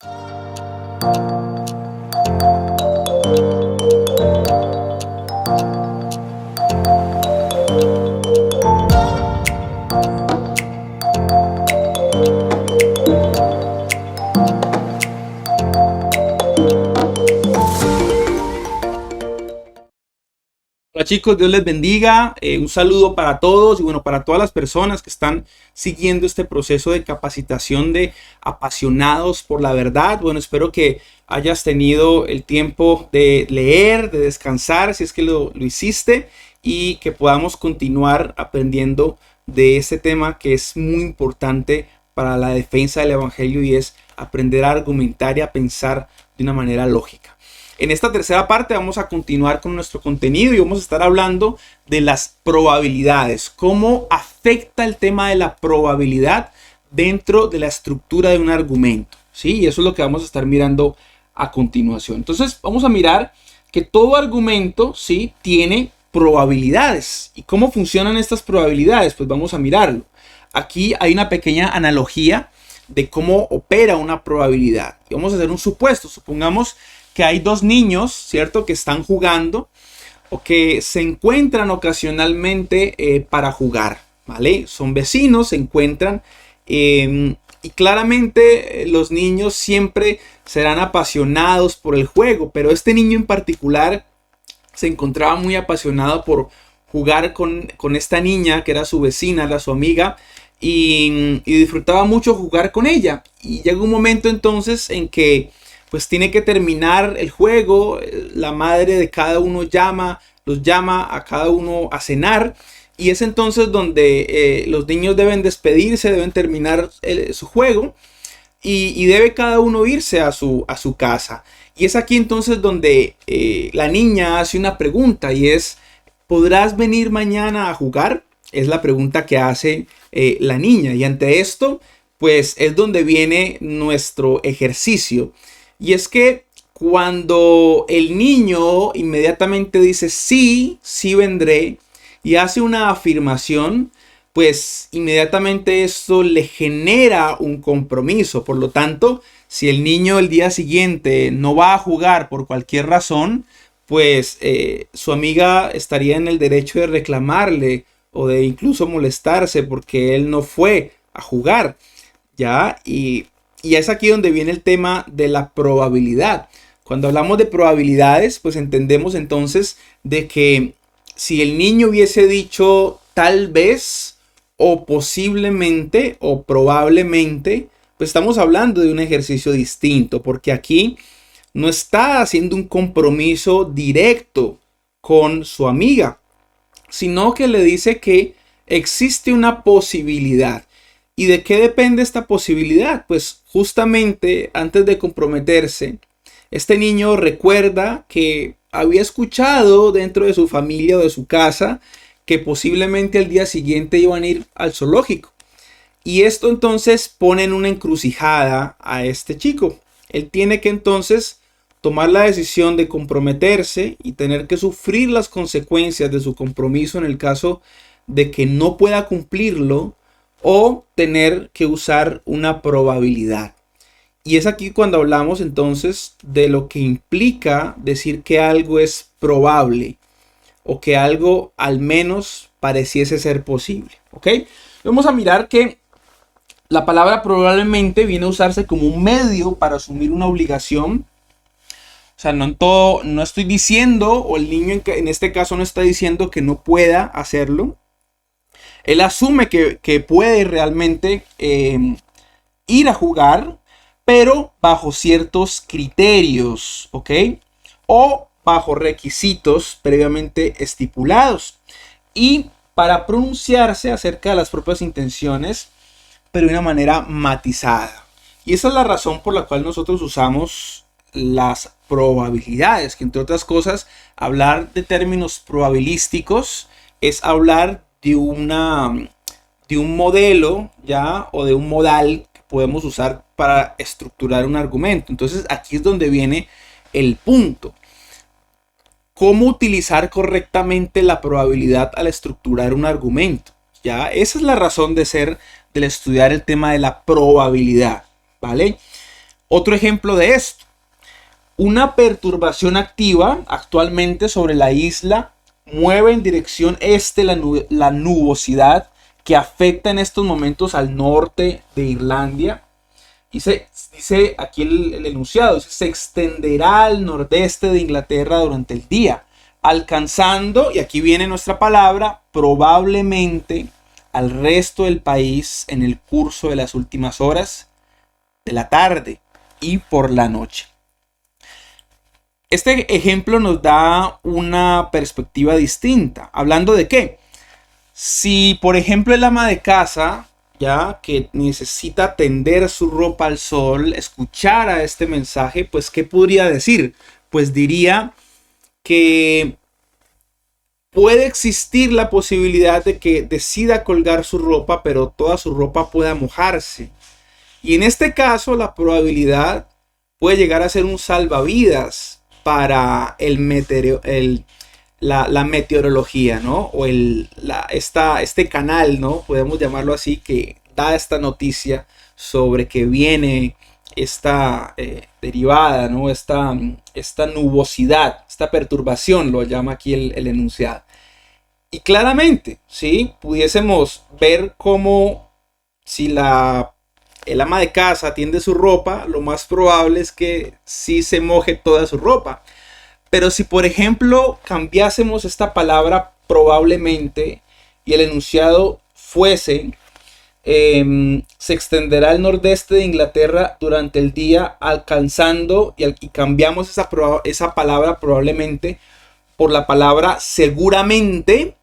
Hola chicos, Dios les bendiga. Un saludo para todos y bueno, para todas las personas que están siguiendo este proceso de capacitación de apasionados por la verdad. Bueno, espero que hayas tenido el tiempo de leer, de descansar, si es que lo hiciste, y que podamos continuar aprendiendo de este tema que es muy importante para la defensa del evangelio, y es aprender a argumentar y a pensar de una manera lógica. En esta tercera parte vamos a continuar con nuestro contenido y vamos a estar hablando de las probabilidades. Cómo afecta el tema de la probabilidad dentro de la estructura de un argumento, ¿sí? Y eso es lo que vamos a estar mirando a continuación. Entonces vamos a mirar que todo argumento, ¿sí?, tiene probabilidades. ¿Y cómo funcionan estas probabilidades? Pues vamos a mirarlo. Aquí hay una pequeña analogía de cómo opera una probabilidad. Y vamos a hacer un supuesto. Supongamos que hay dos niños, ¿cierto?, que están jugando o que se encuentran ocasionalmente para jugar, ¿vale? Son vecinos, se encuentran y claramente los niños siempre serán apasionados por el juego, pero este niño en particular se encontraba muy apasionado por jugar con esta niña que era su vecina, era su amiga, y disfrutaba mucho jugar con ella. Y llega un momento entonces en que pues tiene que terminar el juego. La madre de cada uno los llama a cada uno a cenar, y es entonces donde los niños deben despedirse, deben terminar su juego, y debe cada uno irse a su casa. Y es aquí entonces donde la niña hace una pregunta, y es: ¿podrás venir mañana a jugar? Es la pregunta que hace la niña, y ante esto pues es donde viene nuestro ejercicio. Y es que cuando el niño inmediatamente dice sí, sí vendré, y hace una afirmación, pues inmediatamente esto le genera un compromiso. Por lo tanto, si el niño el día siguiente no va a jugar por cualquier razón, pues su amiga estaría en el derecho de reclamarle o de incluso molestarse porque él no fue a jugar, ¿ya? Y es aquí donde viene el tema de la probabilidad. Cuando hablamos de probabilidades, pues entendemos entonces de que si el niño hubiese dicho tal vez o posiblemente o probablemente, pues estamos hablando de un ejercicio distinto, porque aquí no está haciendo un compromiso directo con su amiga, sino que le dice que existe una posibilidad. ¿Y de qué depende esta posibilidad? Pues justamente antes de comprometerse, este niño recuerda que había escuchado dentro de su familia o de su casa que posiblemente al día siguiente iban a ir al zoológico. Y esto entonces pone en una encrucijada a este chico. Él tiene que entonces tomar la decisión de comprometerse y tener que sufrir las consecuencias de su compromiso en el caso de que no pueda cumplirlo, o tener que usar una probabilidad. Y es aquí cuando hablamos entonces de lo que implica decir que algo es probable o que algo al menos pareciese ser posible, ¿ok? Vamos a mirar que la palabra probablemente viene a usarse como un medio para asumir una obligación. O sea, no estoy diciendo, o el niño en este caso no está diciendo que no pueda hacerlo. Él asume que puede realmente ir a jugar, pero bajo ciertos criterios, ¿ok? O bajo requisitos previamente estipulados. Y para pronunciarse acerca de las propias intenciones, pero de una manera matizada. Y esa es la razón por la cual nosotros usamos las probabilidades, que entre otras cosas, hablar de términos probabilísticos es hablar de un modelo, ¿ya? O de un modal que podemos usar para estructurar un argumento. Entonces aquí es donde viene el punto. ¿Cómo utilizar correctamente la probabilidad al estructurar un argumento? ¿Ya? Esa es la razón de ser del estudiar el tema de la probabilidad, ¿vale? Otro ejemplo de esto, una perturbación activa actualmente sobre la isla mueve en dirección este la nubosidad que afecta en estos momentos al norte de Irlanda. Dice aquí el enunciado, dice, se extenderá al nordeste de Inglaterra durante el día, alcanzando, y aquí viene nuestra palabra, probablemente al resto del país en el curso de las últimas horas de la tarde y por la noche. Este ejemplo nos da una perspectiva distinta. ¿Hablando de qué? Si, por ejemplo, el ama de casa, ya que necesita tender su ropa al sol, escuchara este mensaje, pues, ¿qué podría decir? Pues diría que puede existir la posibilidad de que decida colgar su ropa, pero toda su ropa pueda mojarse. Y en este caso, la probabilidad puede llegar a ser un salvavidas para la meteorología, ¿no? O este canal, ¿no? Podemos llamarlo así, que da esta noticia sobre que viene esta derivada, ¿no? Esta nubosidad, esta perturbación, lo llama aquí el enunciado. Y claramente, ¿sí? Pudiésemos ver cómo si el ama de casa tiende su ropa, lo más probable es que sí se moje toda su ropa. Pero si, por ejemplo, cambiásemos esta palabra probablemente y el enunciado fuese se extenderá al nordeste de Inglaterra durante el día, alcanzando, y cambiamos esa palabra probablemente por la palabra seguramente,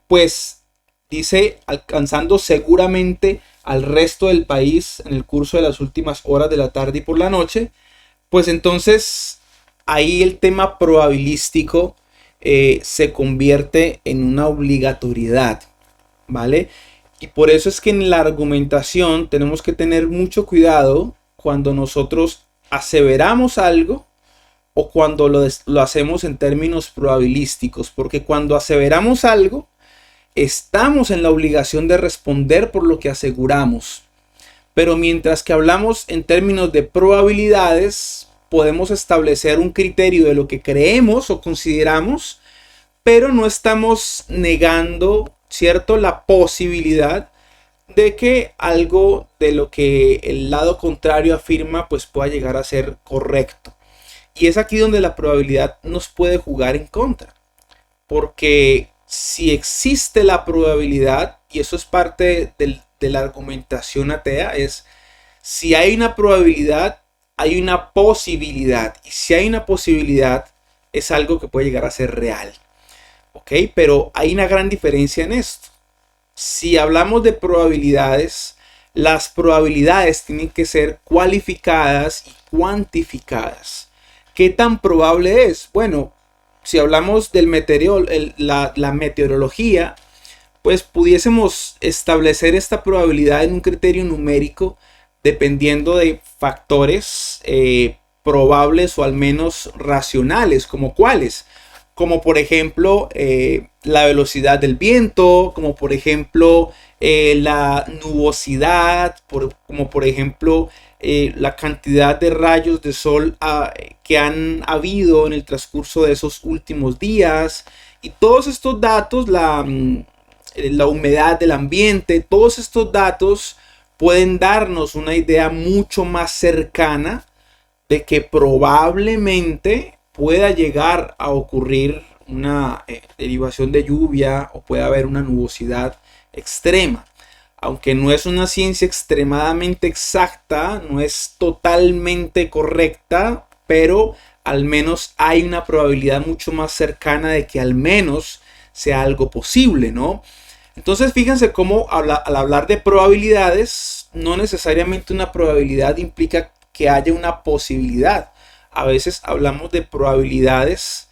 pues dice alcanzando seguramente al resto del país en el curso de las últimas horas de la tarde y por la noche, pues entonces ahí el tema probabilístico se convierte en una obligatoriedad, ¿vale? Y por eso es que en la argumentación tenemos que tener mucho cuidado cuando nosotros aseveramos algo o cuando lo hacemos en términos probabilísticos, porque cuando aseveramos algo, estamos en la obligación de responder por lo que aseguramos. Pero mientras que hablamos en términos de probabilidades, podemos establecer un criterio de lo que creemos o consideramos, pero no estamos negando, ¿cierto?, la posibilidad de que algo de lo que el lado contrario afirma pues pueda llegar a ser correcto. Y es aquí donde la probabilidad nos puede jugar en contra, porque si existe la probabilidad, y eso es parte de la argumentación atea, es si hay una probabilidad, hay una posibilidad, y si hay una posibilidad es algo que puede llegar a ser real. ¿Ok? Pero hay una gran diferencia en esto. Si hablamos de probabilidades, las probabilidades tienen que ser cualificadas y cuantificadas. ¿Qué tan probable es? Bueno, si hablamos del la meteorología, pues pudiésemos establecer esta probabilidad en un criterio numérico dependiendo de factores probables o al menos racionales, como cuáles. Como por ejemplo la velocidad del viento, como por ejemplo la nubosidad, como por ejemplo la cantidad de rayos de sol que han habido en el transcurso de esos últimos días. Y todos estos datos, la humedad del ambiente, todos estos datos pueden darnos una idea mucho más cercana de que probablemente pueda llegar a ocurrir una derivación de lluvia o puede haber una nubosidad extrema. Aunque no es una ciencia extremadamente exacta, no es totalmente correcta, pero al menos hay una probabilidad mucho más cercana de que al menos sea algo posible, ¿no? Entonces fíjense cómo al hablar de probabilidades, no necesariamente una probabilidad implica que haya una posibilidad. A veces hablamos de probabilidades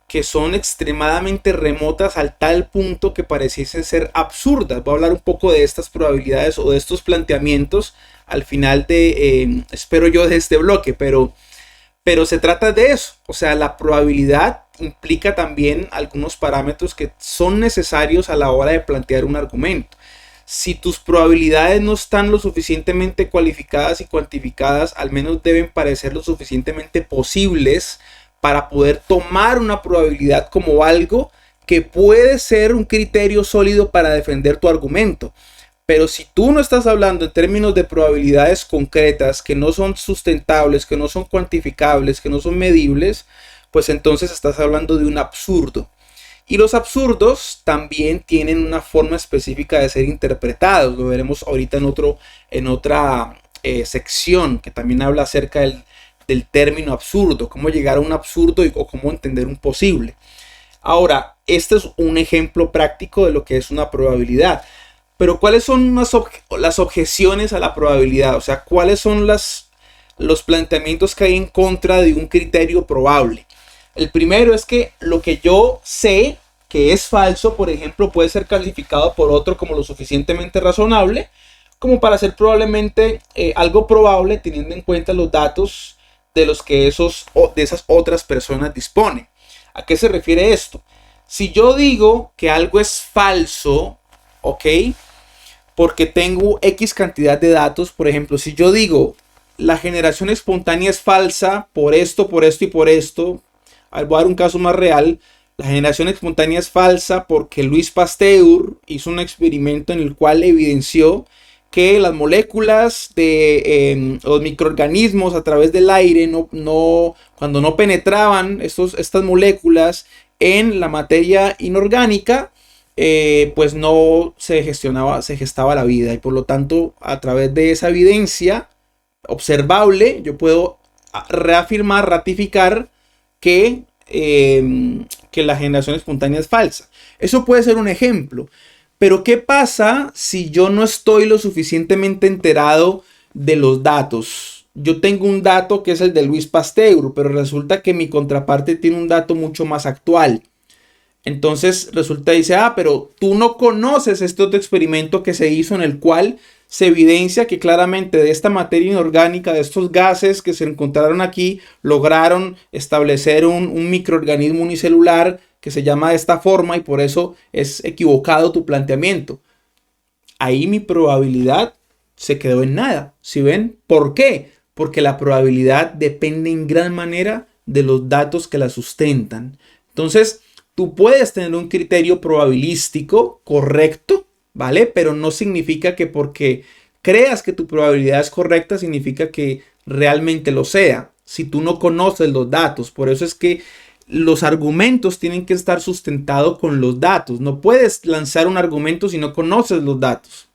que son extremadamente remotas al tal punto que pareciesen ser absurdas. Voy a hablar un poco de estas probabilidades o de estos planteamientos al final espero yo, de este bloque, pero se trata de eso. O sea, la probabilidad implica también algunos parámetros que son necesarios a la hora de plantear un argumento. si tus probabilidades no están lo suficientemente cualificadas y cuantificadas, al menos deben parecer lo suficientemente posibles para poder tomar una probabilidad como algo que puede ser un criterio sólido para defender tu argumento. Pero si tú no estás hablando en términos de probabilidades concretas que no son sustentables, que no son cuantificables, que no son medibles, pues entonces estás hablando de un absurdo. Y los absurdos también tienen una forma específica de ser interpretados. Lo veremos ahorita en otra sección que también habla acerca del término absurdo, cómo llegar a un absurdo o cómo entender un posible. Ahora, este es un ejemplo práctico de lo que es una probabilidad. Pero ¿cuáles son las objeciones a la probabilidad? O sea, ¿cuáles son los planteamientos que hay en contra de un criterio probable? El primero es que lo que yo sé que es falso, por ejemplo, puede ser calificado por otro como lo suficientemente razonable, como para ser probablemente algo probable teniendo en cuenta los datos de los que de esas otras personas disponen. ¿A qué se refiere esto? Si yo digo que algo es falso, ¿ok? Porque tengo X cantidad de datos, por ejemplo, si yo digo la generación espontánea es falsa por esto y por esto, voy a dar un caso más real. La generación espontánea es falsa porque Louis Pasteur hizo un experimento en el cual evidenció que las moléculas de los microorganismos a través del aire, cuando no penetraban estas moléculas en la materia inorgánica, pues no se gestaba la vida. Y por lo tanto, a través de esa evidencia observable, yo puedo reafirmar, ratificar que la generación espontánea es falsa. Eso puede ser un ejemplo. Pero ¿qué pasa si yo no estoy lo suficientemente enterado de los datos? Yo tengo un dato que es el de Louis Pasteur, pero resulta que mi contraparte tiene un dato mucho más actual. Entonces resulta, dice, pero tú no conoces este otro experimento que se hizo en el cual se evidencia que claramente de esta materia inorgánica, de estos gases que se encontraron aquí, lograron establecer un microorganismo unicelular que se llama de esta forma y por eso es equivocado tu planteamiento. Ahí mi probabilidad se quedó en nada. ¿Sí ven? ¿Por qué? Porque la probabilidad depende en gran manera de los datos que la sustentan. Entonces, tú puedes tener un criterio probabilístico correcto, ¿vale? Pero no significa que porque creas que tu probabilidad es correcta, significa que realmente lo sea. Si tú no conoces los datos, por eso es que los argumentos tienen que estar sustentados con los datos. No puedes lanzar un argumento si no conoces los datos.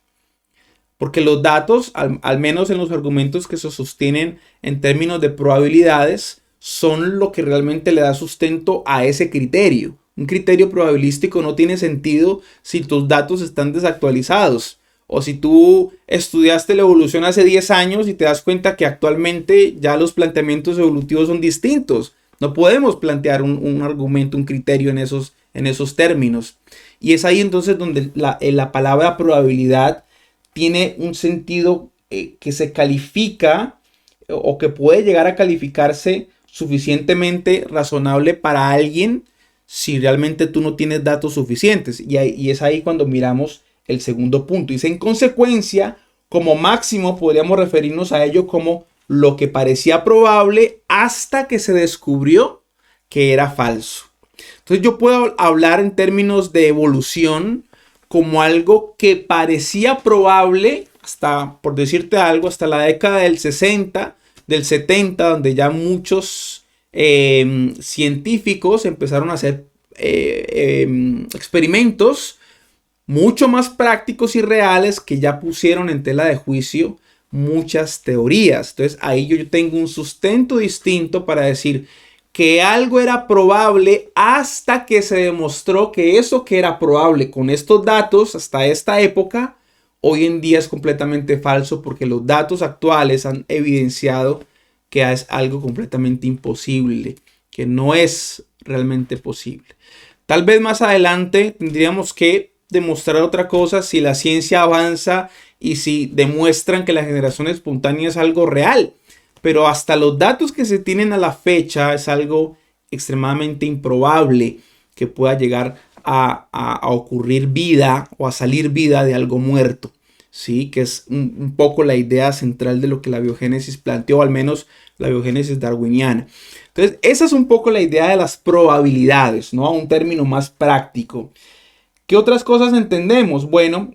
Porque los datos, al menos en los argumentos que se sostienen en términos de probabilidades, son lo que realmente le da sustento a ese criterio. Un criterio probabilístico no tiene sentido si tus datos están desactualizados. O si tú estudiaste la evolución hace 10 años y te das cuenta que actualmente ya los planteamientos evolutivos son distintos. No podemos plantear un argumento, un criterio en esos términos. Y es ahí entonces donde la palabra probabilidad tiene un sentido que se califica o que puede llegar a calificarse suficientemente razonable para alguien si realmente tú no tienes datos suficientes. Y es ahí cuando miramos el segundo punto. Dice, en consecuencia, como máximo podríamos referirnos a ello como lo que parecía probable hasta que se descubrió que era falso. Entonces yo puedo hablar en términos de evolución como algo que parecía probable hasta, por decirte algo, hasta la década del 60, del 70, donde ya muchos científicos empezaron a hacer experimentos mucho más prácticos y reales que ya pusieron en tela de juicio muchas teorías. Entonces ahí yo tengo un sustento distinto para decir que algo era probable hasta que se demostró que eso que era probable con estos datos hasta esta época, hoy en día es completamente falso porque los datos actuales han evidenciado que es algo completamente imposible, que no es realmente posible. Tal vez más adelante tendríamos que demostrar otra cosa si la ciencia avanza y si demuestran que la generación espontánea es algo real. Pero hasta los datos que se tienen a la fecha es algo extremadamente improbable que pueda llegar a ocurrir vida o a salir vida de algo muerto. Sí, que es un poco la idea central de lo que la biogénesis planteó, al menos la biogénesis darwiniana. Entonces, esa es un poco la idea de las probabilidades, ¿no? Un término más práctico. ¿Qué otras cosas entendemos? Bueno,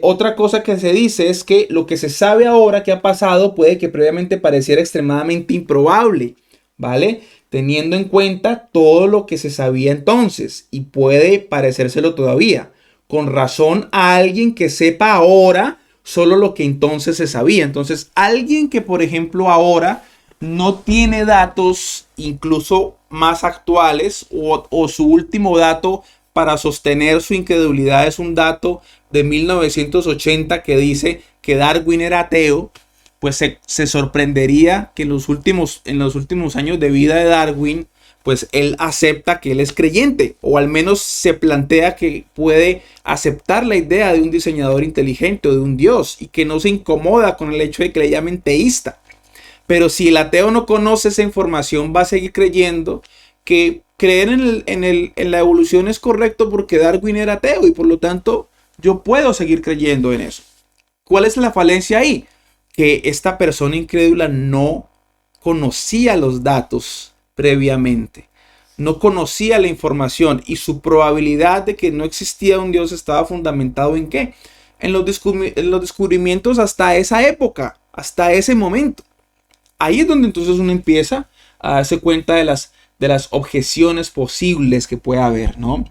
otra cosa que se dice es que lo que se sabe ahora que ha pasado puede que previamente pareciera extremadamente improbable, ¿vale? Teniendo en cuenta todo lo que se sabía entonces y puede parecérselo todavía. Con razón a alguien que sepa ahora solo lo que entonces se sabía. Entonces, alguien que, por ejemplo, ahora no tiene datos incluso más actuales o su último dato para sostener su incredulidad es un dato de 1980 que dice que Darwin era ateo, pues se sorprendería que en los últimos años de vida de Darwin, pues él acepta que él es creyente, o al menos se plantea que puede aceptar la idea de un diseñador inteligente o de un Dios, y que no se incomoda con el hecho de que le llamen teísta. Pero si el ateo no conoce esa información, va a seguir creyendo que creer en la evolución es correcto porque Darwin era ateo y por lo tanto yo puedo seguir creyendo en eso. ¿Cuál es la falencia ahí? Que esta persona incrédula no conocía los datos previamente, no conocía la información y su probabilidad de que no existía un Dios estaba fundamentado ¿en qué? En los descubrimientos hasta esa época, hasta ese momento. Ahí es donde entonces uno empieza a darse cuenta de las objeciones posibles que puede haber, ¿no?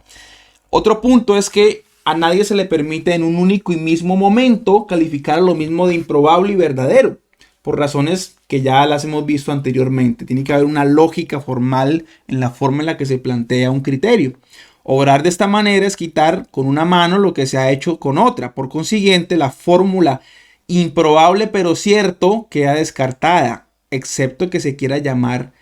Otro punto es que a nadie se le permite en un único y mismo momento calificar lo mismo de improbable y verdadero, por razones que ya las hemos visto anteriormente. Tiene que haber una lógica formal en la forma en la que se plantea un criterio. Obrar de esta manera es quitar con una mano lo que se ha hecho con otra. Por consiguiente, la fórmula improbable pero cierto queda descartada, excepto que se quiera llamar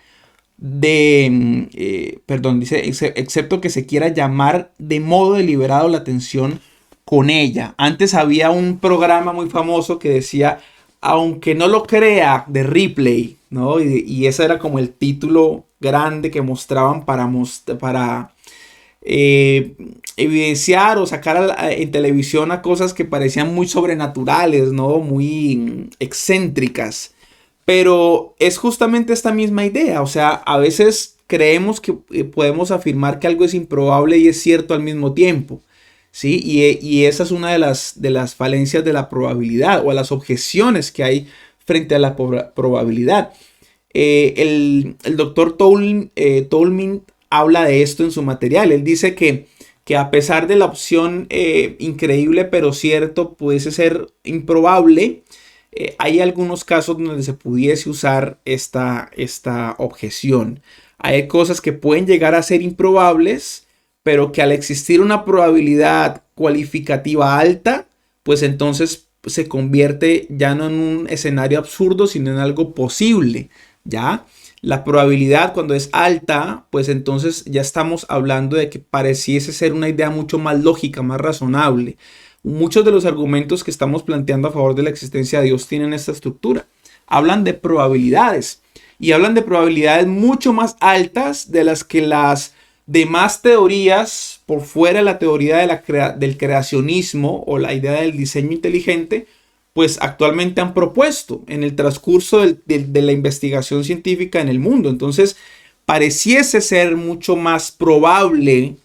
excepto que se quiera llamar de modo deliberado la atención con ella. Antes había un programa muy famoso que decía, aunque no lo crea, de Ripley, ¿no? Y ese era como el título grande que mostraban para evidenciar o sacar en televisión a cosas que parecían muy sobrenaturales, ¿no? Muy excéntricas. Pero es justamente esta misma idea, o sea, a veces creemos que podemos afirmar que algo es improbable y es cierto al mismo tiempo, ¿sí? Y esa es una de las falencias de la probabilidad o a las objeciones que hay frente a la probabilidad. El doctor Tolmin habla de esto en su material. Él dice que a pesar de la opción increíble pero cierto, pudiese ser improbable, hay algunos casos donde se pudiese usar esta objeción. Hay cosas que pueden llegar a ser improbables, pero que al existir una probabilidad cualificativa alta, pues entonces se convierte ya no en un escenario absurdo, sino en algo posible, ¿ya? La probabilidad cuando es alta, pues entonces ya estamos hablando de que pareciese ser una idea mucho más lógica, más razonable. Muchos de los argumentos que estamos planteando a favor de la existencia de Dios tienen esta estructura. Hablan de probabilidades y hablan de probabilidades mucho más altas de las que las demás teorías por fuera de la teoría del creacionismo o la idea del diseño inteligente, pues actualmente han propuesto en el transcurso de la investigación científica en el mundo. Entonces, pareciese ser mucho más probable,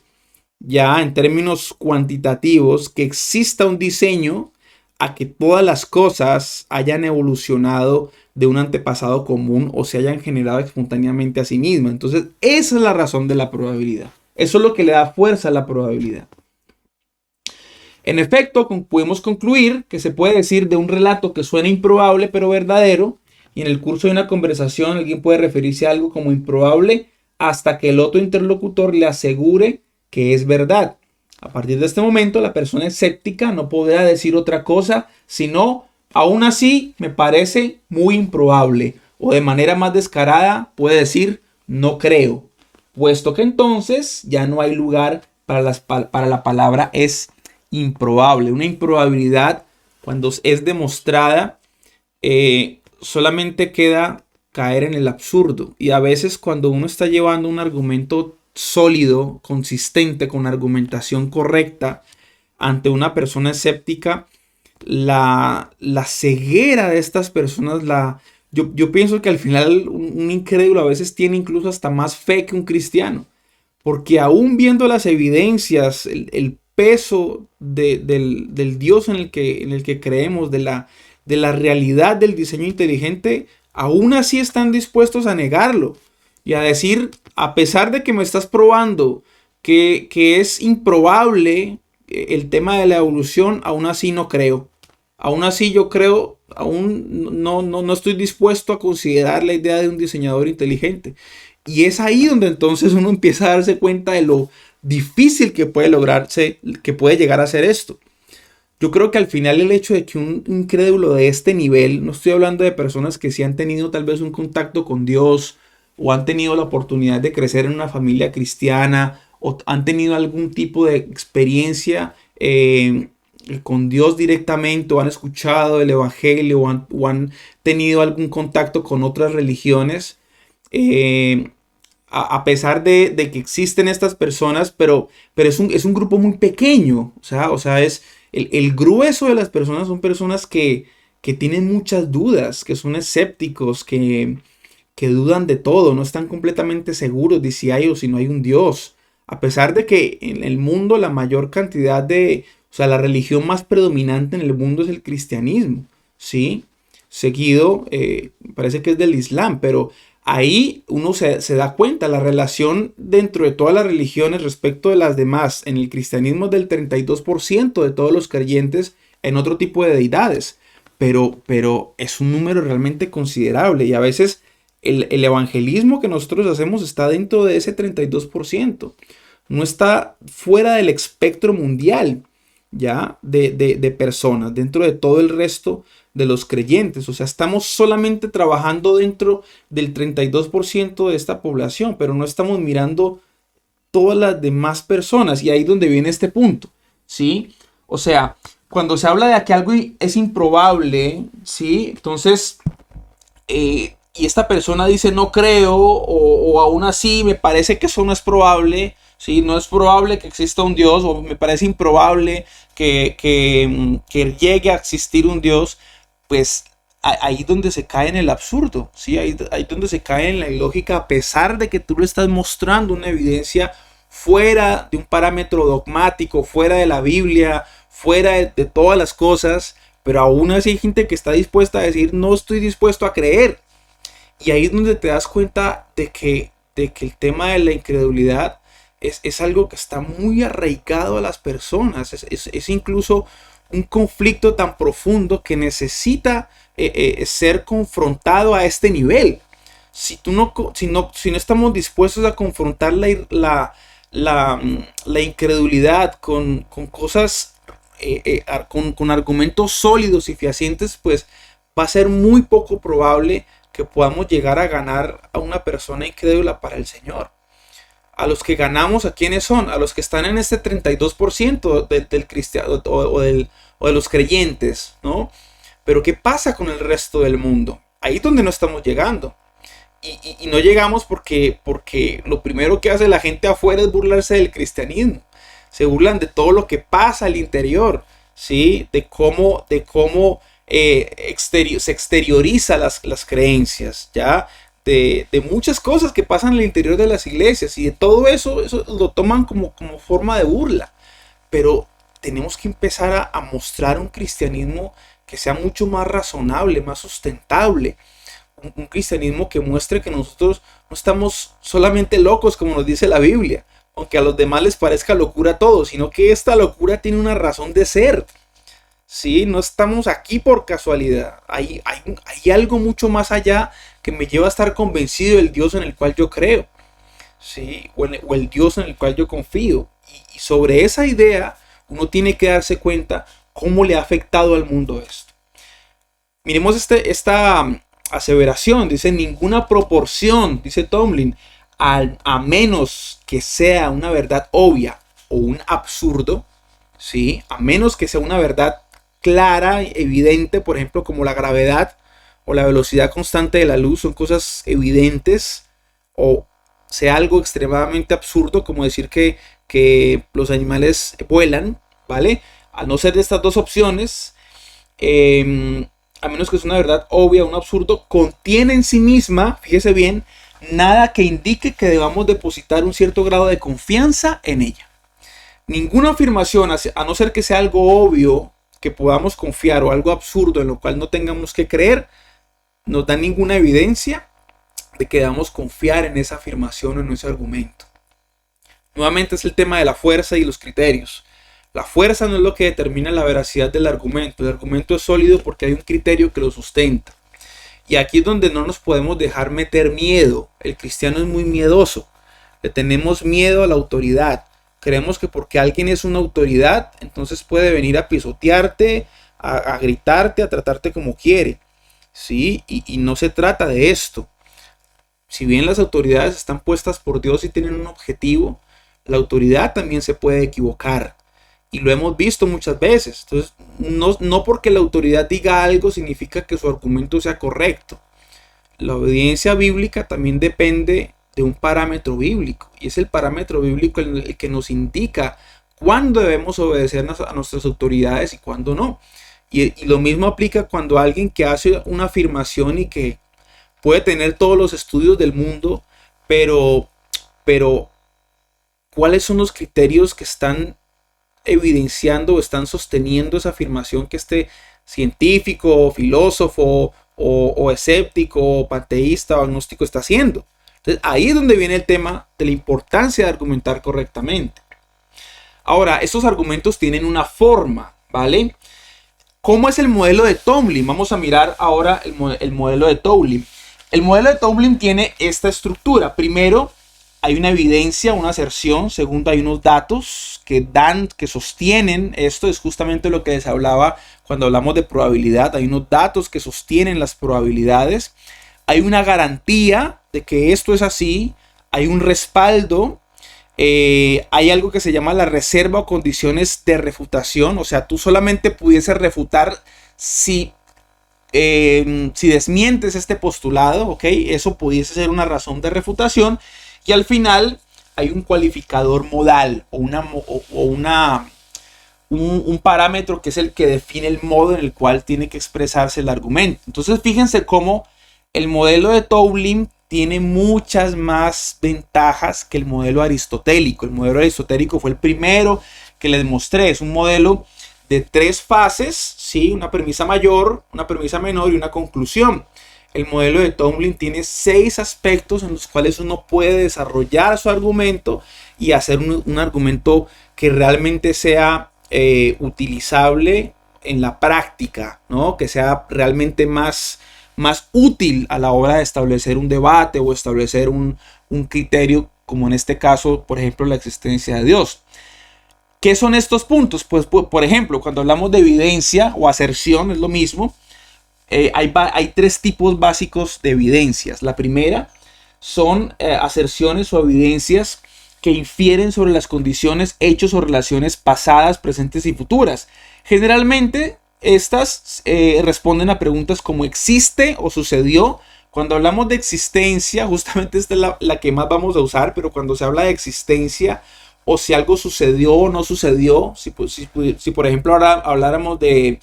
ya en términos cuantitativos, que exista un diseño a que todas las cosas hayan evolucionado de un antepasado común o se hayan generado espontáneamente a sí mismas. Entonces, esa es la razón de la probabilidad. Eso es lo que le da fuerza a la probabilidad. En efecto, podemos concluir que se puede decir de un relato que suena improbable pero verdadero, y en el curso de una conversación alguien puede referirse a algo como improbable hasta que el otro interlocutor le asegure que es verdad. A partir de este momento, la persona escéptica no podrá decir otra cosa, sino, aún así, me parece muy improbable, o de manera más descarada puede decir, no creo, puesto que entonces ya no hay lugar para la palabra es improbable. Una improbabilidad, cuando es demostrada, solamente queda caer en el absurdo. Y a veces cuando uno está llevando un argumento sólido, consistente, con argumentación correcta ante una persona escéptica, la ceguera de estas personas, yo pienso que al final un incrédulo a veces tiene incluso hasta más fe que un cristiano, porque aún viendo las evidencias, el peso del Dios en el que creemos, de la realidad del diseño inteligente, aún así están dispuestos a negarlo y a decir, a pesar de que me estás probando que es improbable el tema de la evolución, aún así no creo. Aún así yo creo, aún no estoy dispuesto a considerar la idea de un diseñador inteligente. Y es ahí donde entonces uno empieza a darse cuenta de lo difícil que puede lograrse, que puede llegar a ser esto. Yo creo que al final el hecho de que un incrédulo de este nivel, no estoy hablando de personas que sí han tenido tal vez un contacto con Dios o han tenido la oportunidad de crecer en una familia cristiana o han tenido algún tipo de experiencia con Dios directamente o han escuchado el evangelio o han tenido algún contacto con otras religiones, a pesar de que existen estas personas, pero es un grupo muy pequeño, o sea, es el grueso de las personas son personas que tienen muchas dudas, que son escépticos, que dudan de todo, no están completamente seguros de si hay o si no hay un Dios. A pesar de que en el mundo la mayor cantidad o sea, la religión más predominante en el mundo es el cristianismo, ¿sí? Seguido, parece que es del Islam, pero ahí uno se da cuenta, la relación dentro de todas las religiones respecto de las demás, en el cristianismo es del 32% de todos los creyentes en otro tipo de deidades, pero es un número realmente considerable y a veces el evangelismo que nosotros hacemos está dentro de ese 32%, no está fuera del espectro mundial ya de personas, dentro de todo el resto de los creyentes. O sea, estamos solamente trabajando dentro del 32% de esta población, pero no estamos mirando todas las demás personas. Y ahí es donde viene este punto, ¿sí? O sea, cuando se habla de que algo es improbable, ¿sí? Entonces, y esta persona dice no creo, o aún así me parece que eso no es probable, ¿sí? No es probable que exista un Dios, o me parece improbable que llegue a existir un Dios, pues ahí es donde se cae en el absurdo, ¿sí? Ahí donde se cae en la ilógica, a pesar de que tú le estás mostrando una evidencia fuera de un parámetro dogmático, fuera de la Biblia, fuera de todas las cosas, pero aún así hay gente que está dispuesta a decir no estoy dispuesto a creer. Y ahí es donde te das cuenta de que el tema de la incredulidad es algo que está muy arraigado a las personas. Es incluso un conflicto tan profundo que necesita ser confrontado a este nivel. Si no estamos dispuestos a confrontar la incredulidad con cosas, con argumentos sólidos y fehacientes, pues va a ser muy poco probable que podamos llegar a ganar a una persona incrédula para el Señor. A los que ganamos, ¿a quiénes son? A los que están en este 32% del cristiano o de los creyentes, ¿no? Pero ¿qué pasa con el resto del mundo? Ahí es donde no estamos llegando. Y no llegamos porque lo primero que hace la gente afuera es burlarse del cristianismo. Se burlan de todo lo que pasa al interior, ¿sí? De cómo se exterioriza las creencias, ¿ya? De muchas cosas que pasan al interior de las iglesias y de todo eso lo toman como forma de burla. Pero tenemos que empezar a mostrar un cristianismo que sea mucho más razonable, más sustentable. Un cristianismo que muestre que nosotros no estamos solamente locos como nos dice la Biblia, aunque a los demás les parezca locura todo, sino que esta locura tiene una razón de ser. Sí, no estamos aquí por casualidad. Hay algo mucho más allá que me lleva a estar convencido del Dios en el cual yo creo. Sí, o el Dios en el cual yo confío. Y sobre esa idea uno tiene que darse cuenta cómo le ha afectado al mundo esto. Miremos esta aseveración. Dice ninguna proporción, dice Tomlin, a menos que sea una verdad obvia o un absurdo. Sí, a menos que sea una verdad clara, evidente, por ejemplo, como la gravedad o la velocidad constante de la luz, son cosas evidentes, o sea algo extremadamente absurdo, como decir que los animales vuelan, ¿vale? A no ser de estas dos opciones, a menos que es una verdad obvia, un absurdo, contiene en sí misma, fíjese bien, nada que indique que debamos depositar un cierto grado de confianza en ella. Ninguna afirmación, a no ser que sea algo obvio, que podamos confiar, o algo absurdo en lo cual no tengamos que creer, nos da ninguna evidencia de que debamos confiar en esa afirmación o en ese argumento. Nuevamente es el tema de la fuerza y los criterios. La fuerza no es lo que determina la veracidad del argumento. El argumento es sólido porque hay un criterio que lo sustenta. Y aquí es donde no nos podemos dejar meter miedo. El cristiano es muy miedoso. Le tenemos miedo a la autoridad. Creemos que porque alguien es una autoridad, entonces puede venir a pisotearte, a gritarte, a tratarte como quiere. ¿Sí? Y no se trata de esto. Si bien las autoridades están puestas por Dios y tienen un objetivo, la autoridad también se puede equivocar. Y lo hemos visto muchas veces. Entonces, no porque la autoridad diga algo significa que su argumento sea correcto. La obediencia bíblica también depende de un parámetro bíblico. Y es el parámetro bíblico el que nos indica cuándo debemos obedecer a nuestras autoridades y cuándo no. Y lo mismo aplica cuando alguien que hace una afirmación y que puede tener todos los estudios del mundo, pero ¿cuáles son los criterios que están evidenciando o están sosteniendo esa afirmación que este científico, filósofo o escéptico, o panteísta o agnóstico está haciendo? Entonces ahí es donde viene el tema de la importancia de argumentar correctamente. Ahora, estos argumentos tienen una forma, ¿vale? ¿Cómo es el modelo de Tomlin? Vamos a mirar ahora el modelo de Tomlin. El modelo de Tomlin tiene esta estructura. Primero, hay una evidencia, una aserción. Segundo, hay unos datos que sostienen esto. Es justamente lo que les hablaba cuando hablamos de probabilidad. Hay unos datos que sostienen las probabilidades. Hay una garantía de que esto es así. Hay un respaldo. Hay algo que se llama la reserva o condiciones de refutación. O sea, tú solamente pudieses refutar si desmientes este postulado, ¿ok? Eso pudiese ser una razón de refutación. Y al final hay un cualificador modal o un parámetro que es el que define el modo en el cual tiene que expresarse el argumento. Entonces fíjense cómo el modelo de Tomlin tiene muchas más ventajas que el modelo aristotélico. El modelo aristotélico fue el primero que les mostré. Es un modelo de 3 fases, ¿sí? Una premisa mayor, una premisa menor y una conclusión. El modelo de Tomlin tiene 6 aspectos en los cuales uno puede desarrollar su argumento y hacer un argumento que realmente sea utilizable en la práctica, ¿no? Que sea realmente más útil a la hora de establecer un debate o establecer un criterio, como en este caso, por ejemplo, la existencia de Dios. ¿Qué son estos puntos? Pues, por ejemplo, cuando hablamos de evidencia o aserción, es lo mismo. Hay 3 tipos básicos de evidencias. La primera son aserciones o evidencias que infieren sobre las condiciones, hechos o relaciones pasadas, presentes y futuras. Generalmente, estas responden a preguntas como ¿existe o sucedió? Cuando hablamos de existencia, justamente esta es la que más vamos a usar, pero cuando se habla de existencia o si algo sucedió o no sucedió, si por ejemplo ahora habláramos de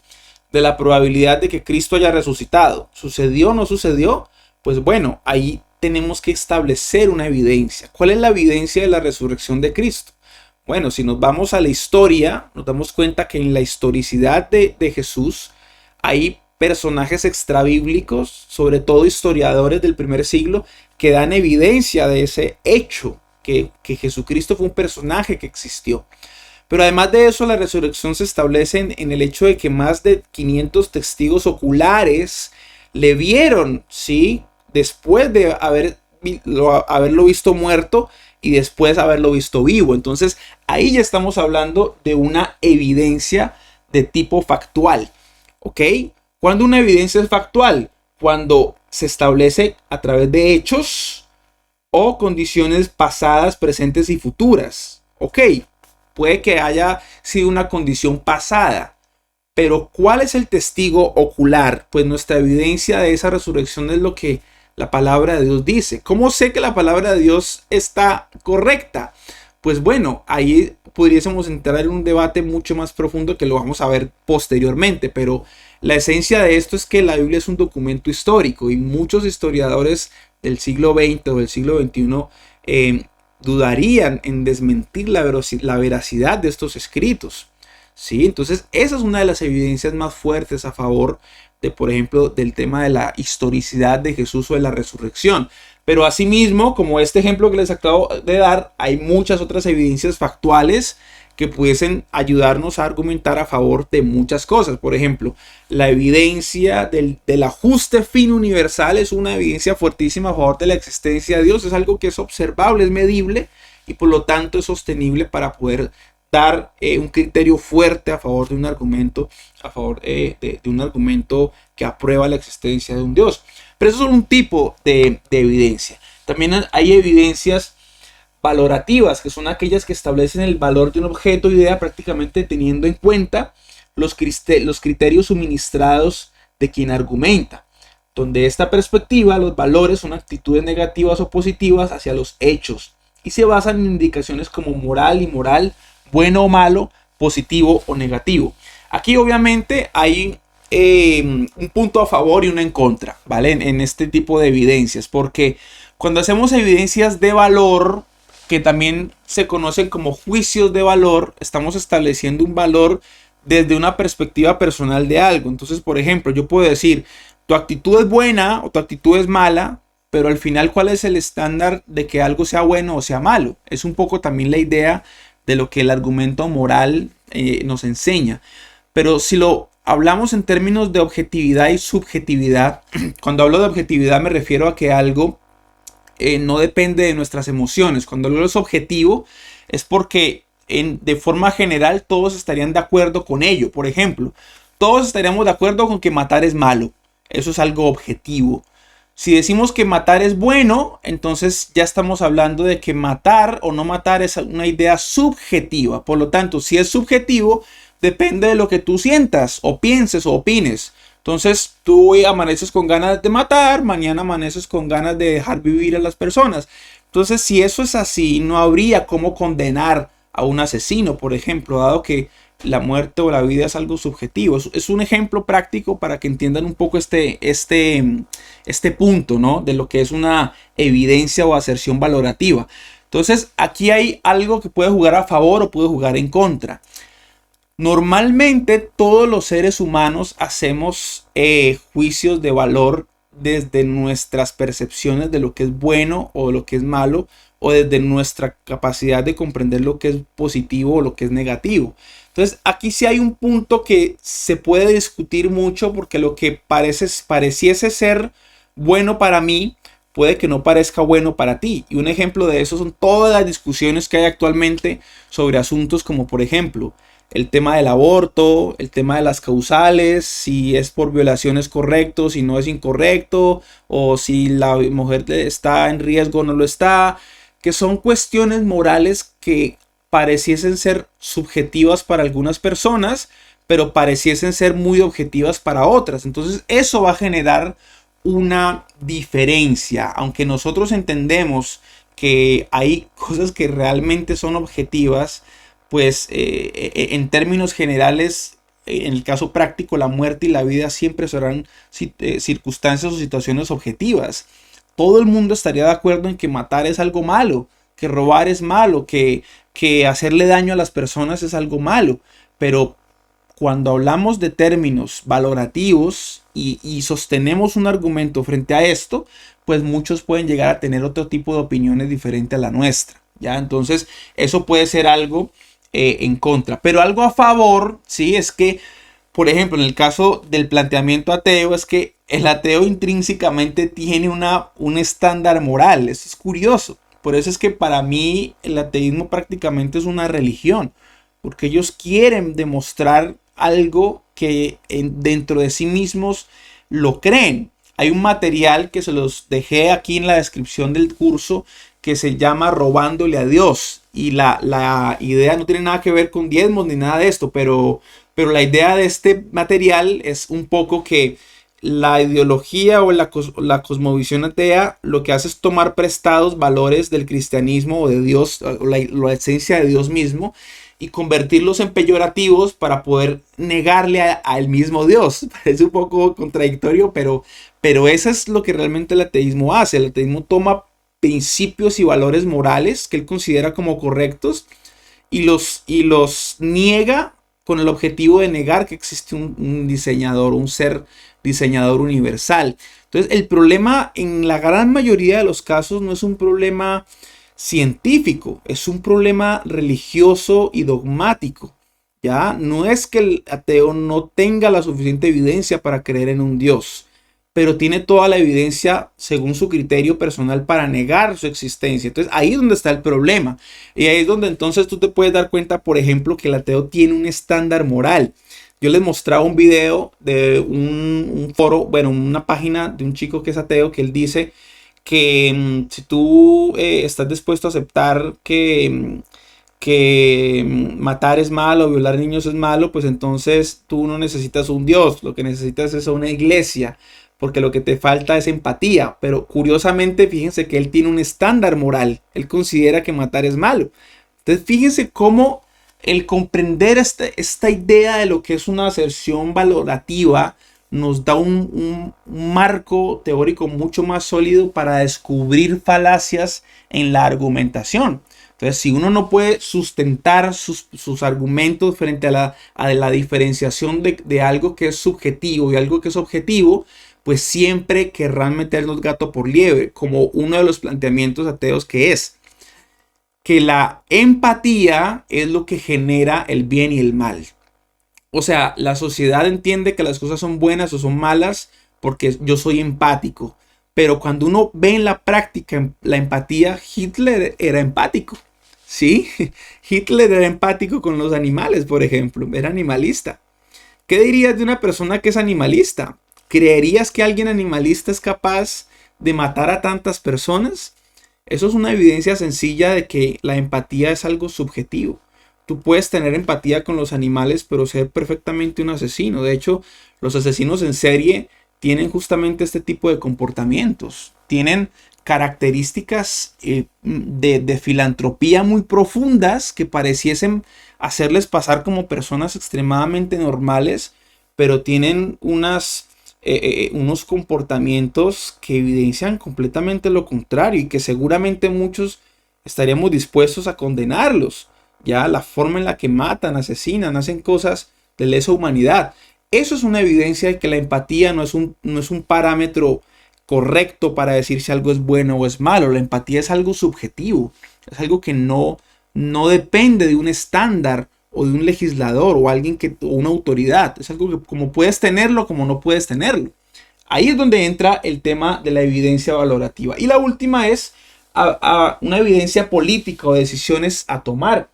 la probabilidad de que Cristo haya resucitado, ¿sucedió o no sucedió? Pues bueno, ahí tenemos que establecer una evidencia. ¿Cuál es la evidencia de la resurrección de Cristo? Bueno, si nos vamos a la historia, nos damos cuenta que en la historicidad de Jesús hay personajes extrabíblicos, sobre todo historiadores del primer siglo, que dan evidencia de ese hecho, que Jesucristo fue un personaje que existió. Pero además de eso, la resurrección se establece en el hecho de que más de 500 testigos oculares le vieron, ¿sí? Después de haberlo visto muerto y después haberlo visto vivo. Entonces, ahí ya estamos hablando de una evidencia de tipo factual, ¿ok? ¿Cuándo una evidencia es factual? Cuando se establece a través de hechos o condiciones pasadas, presentes y futuras, ¿ok? Puede que haya sido una condición pasada, pero ¿cuál es el testigo ocular? Pues nuestra evidencia de esa resurrección es lo que la palabra de Dios dice. ¿Cómo sé que la palabra de Dios está correcta? Pues bueno, ahí pudiésemos entrar en un debate mucho más profundo que lo vamos a ver posteriormente, pero la esencia de esto es que la Biblia es un documento histórico y muchos historiadores del siglo XX o del siglo XXI dudarían en desmentir la veracidad de estos escritos. ¿Sí? Entonces esa es una de las evidencias más fuertes a favor de, por ejemplo, del tema de la historicidad de Jesús o de la resurrección. Pero asimismo, como este ejemplo que les acabo de dar, hay muchas otras evidencias factuales que pudiesen ayudarnos a argumentar a favor de muchas cosas. Por ejemplo, la evidencia del ajuste fin universal es una evidencia fuertísima a favor de la existencia de Dios. Es algo que es observable, es medible y por lo tanto es sostenible para poder dar un criterio fuerte a favor de un argumento, a favor de un argumento que aprueba la existencia de un Dios. Pero eso es un tipo de evidencia. También hay evidencias valorativas, que son aquellas que establecen el valor de un objeto o idea prácticamente teniendo en cuenta los criterios suministrados de quien argumenta. Donde esta perspectiva, los valores son actitudes negativas o positivas hacia los hechos y se basan en indicaciones como moral y moral, bueno o malo, positivo o negativo. Aquí obviamente hay un punto a favor y uno en contra, ¿vale? En este tipo de evidencias, porque cuando hacemos evidencias de valor, que también se conocen como juicios de valor, estamos estableciendo un valor desde una perspectiva personal de algo. Entonces, por ejemplo, yo puedo decir, tu actitud es buena o tu actitud es mala, pero al final, ¿cuál es el estándar de que algo sea bueno o sea malo? Es un poco también la idea de lo que el argumento moral nos enseña. Pero si lo hablamos en términos de objetividad y subjetividad, cuando hablo de objetividad me refiero a que algo no depende de nuestras emociones. Cuando hablo de objetivo es porque de forma general todos estarían de acuerdo con ello. Por ejemplo, todos estaríamos de acuerdo con que matar es malo. Eso es algo objetivo. Si decimos que matar es bueno, entonces ya estamos hablando de que matar o no matar es una idea subjetiva. Por lo tanto, si es subjetivo, depende de lo que tú sientas o pienses o opines. Entonces tú hoy amaneces con ganas de matar, mañana amaneces con ganas de dejar vivir a las personas. Entonces, si eso es así, no habría cómo condenar a un asesino, por ejemplo, dado que la muerte o la vida es algo subjetivo. Es un ejemplo práctico para que entiendan un poco este punto, ¿no? De lo que es una evidencia o aserción valorativa. Entonces, aquí hay algo que puede jugar a favor o puede jugar en contra. Normalmente todos los seres humanos hacemos juicios de valor desde nuestras percepciones de lo que es bueno o lo que es malo, o desde nuestra capacidad de comprender lo que es positivo o lo que es negativo. Entonces aquí sí hay un punto que se puede discutir mucho, porque lo que pareciese ser bueno para mí puede que no parezca bueno para ti. Y un ejemplo de eso son todas las discusiones que hay actualmente sobre asuntos como, por ejemplo, el tema del aborto, el tema de las causales, si es por violación es correcto, si no es incorrecto, o si la mujer está en riesgo o no lo está, que son cuestiones morales que pareciesen ser subjetivas para algunas personas, pero pareciesen ser muy objetivas para otras. Entonces eso va a generar una diferencia, aunque nosotros entendemos que hay cosas que realmente son objetivas, pues en términos generales, en el caso práctico, la muerte y la vida siempre serán circunstancias o situaciones objetivas. Todo el mundo estaría de acuerdo en que matar es algo malo, que robar es malo, que hacerle daño a las personas es algo malo. Pero cuando hablamos de términos valorativos y sostenemos un argumento frente a esto, pues muchos pueden llegar a tener otro tipo de opiniones diferente a la nuestra, ¿ya? Entonces eso puede ser algo en contra. Pero algo a favor, ¿sí? Es que, por ejemplo, en el caso del planteamiento ateo, es que el ateo intrínsecamente tiene un estándar moral. Eso es curioso. Por eso es que para mí el ateísmo prácticamente es una religión, porque ellos quieren demostrar algo que dentro de sí mismos lo creen. Hay un material que se los dejé aquí en la descripción del curso que se llama Robándole a Dios. Y la idea no tiene nada que ver con diezmos ni nada de esto, pero la idea de este material es un poco que la ideología o la cosmovisión atea lo que hace es tomar prestados valores del cristianismo o de Dios, o la esencia de Dios mismo, y convertirlos en peyorativos para poder negarle al mismo Dios. Es un poco contradictorio, pero eso es lo que realmente el ateísmo hace. El ateísmo toma principios y valores morales que él considera como correctos y los niega con el objetivo de negar que existe un diseñador, un ser diseñador universal. Entonces, el problema en la gran mayoría de los casos no es un problema científico, es un problema religioso y dogmático. Ya no es que el ateo no tenga la suficiente evidencia para creer en un Dios, pero tiene toda la evidencia según su criterio personal para negar su existencia. Entonces ahí es donde está el problema. Y ahí es donde entonces tú te puedes dar cuenta, por ejemplo, que el ateo tiene un estándar moral. Yo les mostraba un video de un foro, bueno, una página de un chico que es ateo, que él dice que si tú estás dispuesto a aceptar que matar es malo, violar niños es malo, pues entonces tú no necesitas un Dios, lo que necesitas es una iglesia, porque lo que te falta es empatía. Pero curiosamente, fíjense que él tiene un estándar moral, él considera que matar es malo. Entonces fíjense cómo el comprender esta idea de lo que es una aserción valorativa nos da un marco teórico mucho más sólido para descubrir falacias en la argumentación. Entonces, si uno no puede sustentar sus argumentos frente a la diferenciación de algo que es subjetivo y algo que es objetivo, pues siempre querrán meternos gato por liebre, como uno de los planteamientos ateos que es que la empatía es lo que genera el bien y el mal. O sea, la sociedad entiende que las cosas son buenas o son malas porque yo soy empático. Pero cuando uno ve en la práctica la empatía, Hitler era empático. ¿Sí? Hitler era empático con los animales, por ejemplo. Era animalista. ¿Qué dirías de una persona que es animalista? ¿Creerías que alguien animalista es capaz de matar a tantas personas? Eso es una evidencia sencilla de que la empatía es algo subjetivo. Tú puedes tener empatía con los animales, pero ser perfectamente un asesino. De hecho, los asesinos en serie tienen justamente este tipo de comportamientos. Tienen características de filantropía muy profundas que pareciesen hacerles pasar como personas extremadamente normales, pero tienen unos comportamientos que evidencian completamente lo contrario y que seguramente muchos estaríamos dispuestos a condenarlos. Ya la forma en la que matan, asesinan, hacen cosas de lesa humanidad. Eso es una evidencia de que la empatía no es un parámetro correcto para decir si algo es bueno o es malo. La empatía es algo subjetivo, es algo que no depende de un estándar o de un legislador o alguien o una autoridad. Es algo que como puedes tenerlo, como no puedes tenerlo. Ahí es donde entra el tema de la evidencia valorativa. Y la última es una evidencia política o decisiones a tomar,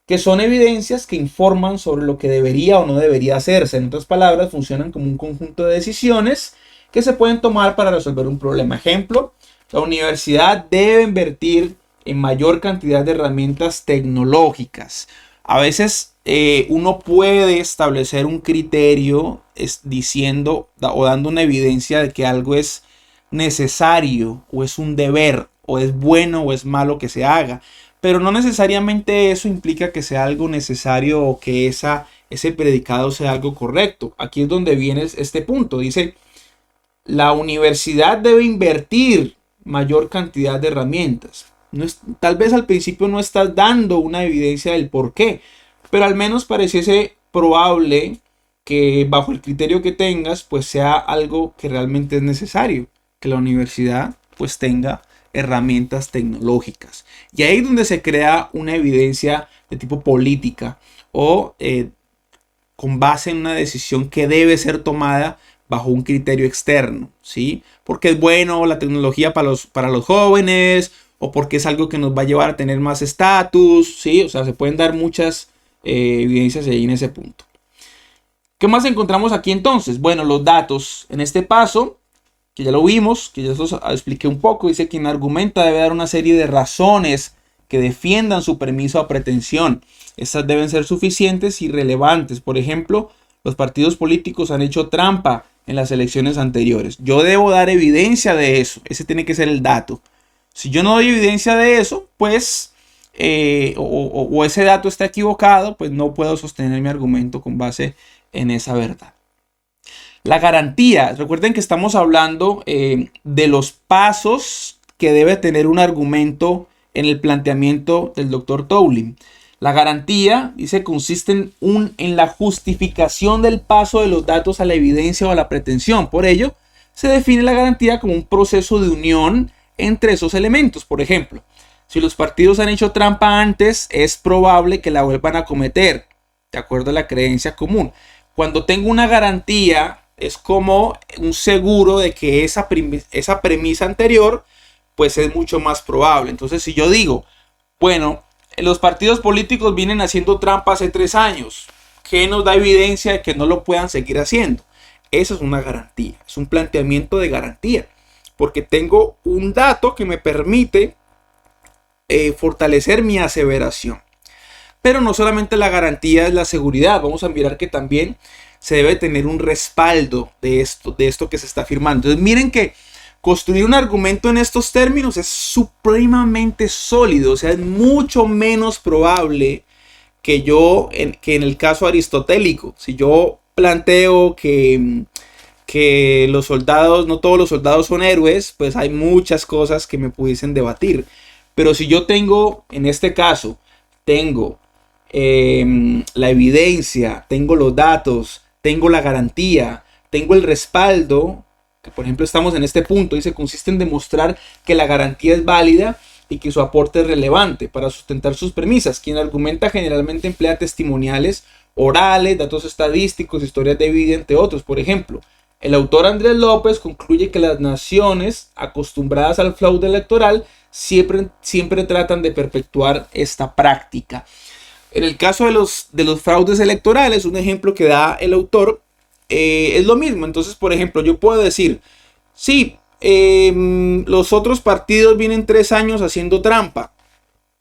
que son evidencias que informan sobre lo que debería o no debería hacerse. En otras palabras, funcionan como un conjunto de decisiones que se pueden tomar para resolver un problema. Ejemplo, la universidad debe invertir en mayor cantidad de herramientas tecnológicas. A veces uno puede establecer un criterio diciendo o dando una evidencia de que algo es necesario o es un deber o es bueno o es malo que se haga. Pero no necesariamente eso implica que sea algo necesario o que ese predicado sea algo correcto. Aquí es donde viene este punto. Dice, la universidad debe invertir mayor cantidad de herramientas. Tal vez al principio no estás dando una evidencia del por qué, pero al menos pareciese probable que bajo el criterio que tengas, pues sea algo que realmente es necesario, que la universidad pues tenga herramientas tecnológicas. Y ahí es donde se crea una evidencia de tipo política o con base en una decisión que debe ser tomada bajo un criterio externo, ¿sí? Porque es bueno la tecnología para los jóvenes o porque es algo que nos va a llevar a tener más estatus, ¿sí? O sea, se pueden dar muchas evidencias ahí en ese punto. ¿Qué más encontramos aquí entonces? Bueno, los datos. En este paso, que ya lo vimos, que ya os expliqué un poco, dice quien argumenta debe dar una serie de razones que defiendan su permiso a pretensión. Estas deben ser suficientes y relevantes. Por ejemplo, los partidos políticos han hecho trampa en las elecciones anteriores. Yo debo dar evidencia de eso. Ese tiene que ser el dato. Si yo no doy evidencia de eso, pues, o ese dato está equivocado, pues no puedo sostener mi argumento con base en esa verdad. La garantía. Recuerden que estamos hablando de los pasos que debe tener un argumento en el planteamiento del Dr. Tobling. La garantía, dice, consiste en la justificación del paso de los datos a la evidencia o a la pretensión. Por ello, se define la garantía como un proceso de unión entre esos elementos. Por ejemplo, si los partidos han hecho trampa antes, es probable que la vuelvan a cometer, de acuerdo a la creencia común. Cuando tengo una garantía, es como un seguro de que esa premisa anterior, pues es mucho más probable. Entonces, si yo digo, bueno, los partidos políticos vienen haciendo trampa hace 3 años, ¿qué nos da evidencia de que no lo puedan seguir haciendo? Esa es una garantía, es un planteamiento de garantía, porque tengo un dato que me permite fortalecer mi aseveración. Pero no solamente la garantía es la seguridad, vamos a mirar que también se debe tener un respaldo de esto que se está afirmando. Entonces miren que construir un argumento en estos términos es supremamente sólido, o sea, es mucho menos probable que en el caso aristotélico. Si yo planteo que los soldados, no todos los soldados son héroes, pues hay muchas cosas que me pudiesen debatir. Pero si yo tengo, en este caso, tengo la evidencia, tengo los datos, tengo la garantía, tengo el respaldo, que por ejemplo estamos en este punto, dice, consiste en demostrar que la garantía es válida y que su aporte es relevante para sustentar sus premisas. Quien argumenta generalmente emplea testimoniales orales, datos estadísticos, historias de vida, entre otros. Por ejemplo, el autor Andrés López concluye que las naciones acostumbradas al fraude electoral siempre tratan de perpetuar esta práctica. En el caso de los fraudes electorales, un ejemplo que da el autor es lo mismo. Entonces, por ejemplo, yo puedo decir, sí, los otros partidos vienen 3 años haciendo trampa.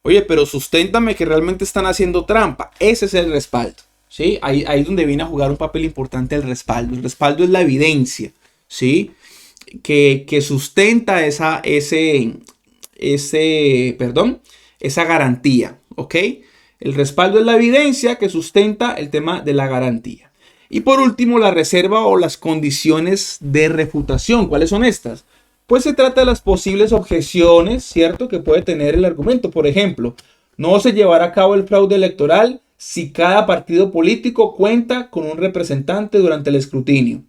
Oye, pero susténtame que realmente están haciendo trampa. Ese es el respaldo, ¿sí? Ahí es donde viene a jugar un papel importante el respaldo. El respaldo es la evidencia, ¿sí? Que sustenta esa garantía, ¿ok? El respaldo es la evidencia que sustenta el tema de la garantía. Y por último, la reserva o las condiciones de refutación. ¿Cuáles son estas? Pues se trata de las posibles objeciones, ¿cierto?, que puede tener el argumento. Por ejemplo, no se llevará a cabo el fraude electoral si cada partido político cuenta con un representante durante el escrutinio.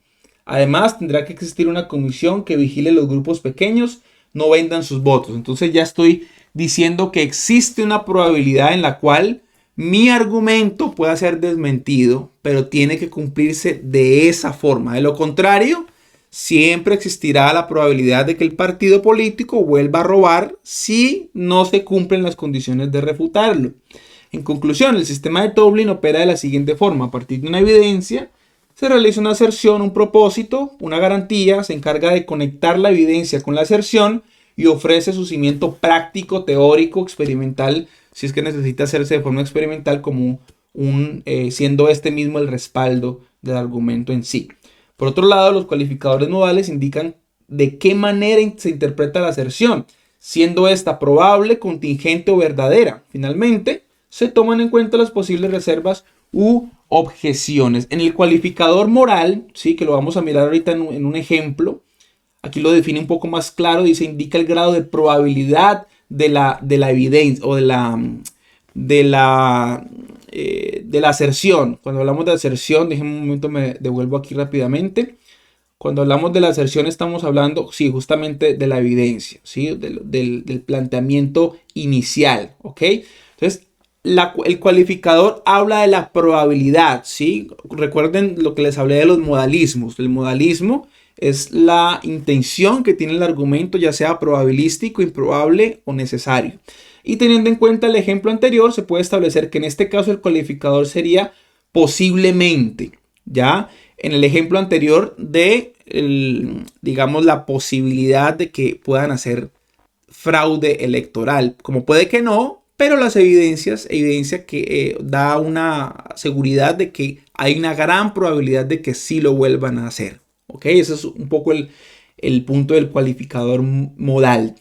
Además, tendrá que existir una comisión que vigile los grupos pequeños no vendan sus votos. Entonces ya estoy diciendo que existe una probabilidad en la cual mi argumento pueda ser desmentido, pero tiene que cumplirse de esa forma. De lo contrario, siempre existirá la probabilidad de que el partido político vuelva a robar si no se cumplen las condiciones de refutarlo. En conclusión, el sistema de Tobling opera de la siguiente forma. A partir de una evidencia, se realiza una aserción, un propósito, una garantía, se encarga de conectar la evidencia con la aserción y ofrece su cimiento práctico, teórico, experimental, si es que necesita hacerse de forma experimental, como siendo este mismo el respaldo del argumento en sí. Por otro lado, los cualificadores modales indican de qué manera se interpreta la aserción, siendo esta probable, contingente o verdadera. Finalmente, se toman en cuenta las posibles reservas u objeciones. En el cualificador moral, ¿sí?, que lo vamos a mirar ahorita en un ejemplo, aquí lo define un poco más claro, dice, indica el grado de probabilidad de la evidencia o de la aserción. Cuando hablamos de aserción, déjenme un momento, me devuelvo aquí rápidamente. Cuando hablamos de la aserción estamos hablando, sí, justamente de la evidencia, ¿sí?, del planteamiento inicial, ¿ok? Entonces, el cualificador habla de la probabilidad, ¿sí? Recuerden lo que les hablé de los modalismos. El modalismo es la intención que tiene el argumento, ya sea probabilístico, improbable o necesario. Y teniendo en cuenta el ejemplo anterior, se puede establecer que en este caso el cualificador sería posiblemente, ¿ya? En el ejemplo anterior digamos, la posibilidad de que puedan hacer fraude electoral. Como puede que no, pero las evidencia que da una seguridad de que hay una gran probabilidad de que sí lo vuelvan a hacer. ¿Ok? Ese es un poco el punto del cualificador modal.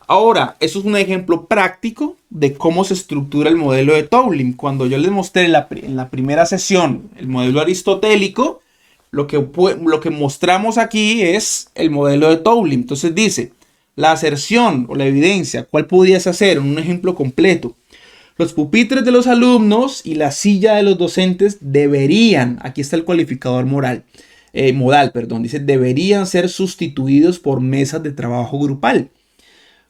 Ahora, eso es un ejemplo práctico de cómo se estructura el modelo de Toulmin. Cuando yo les mostré en la primera sesión el modelo aristotélico, lo que mostramos aquí es el modelo de Toulmin. Entonces dice, la aserción o la evidencia, ¿cuál podrías hacer? Un ejemplo completo. Los pupitres de los alumnos y la silla de los docentes deberían, aquí está el cualificador modal, dice, deberían ser sustituidos por mesas de trabajo grupal.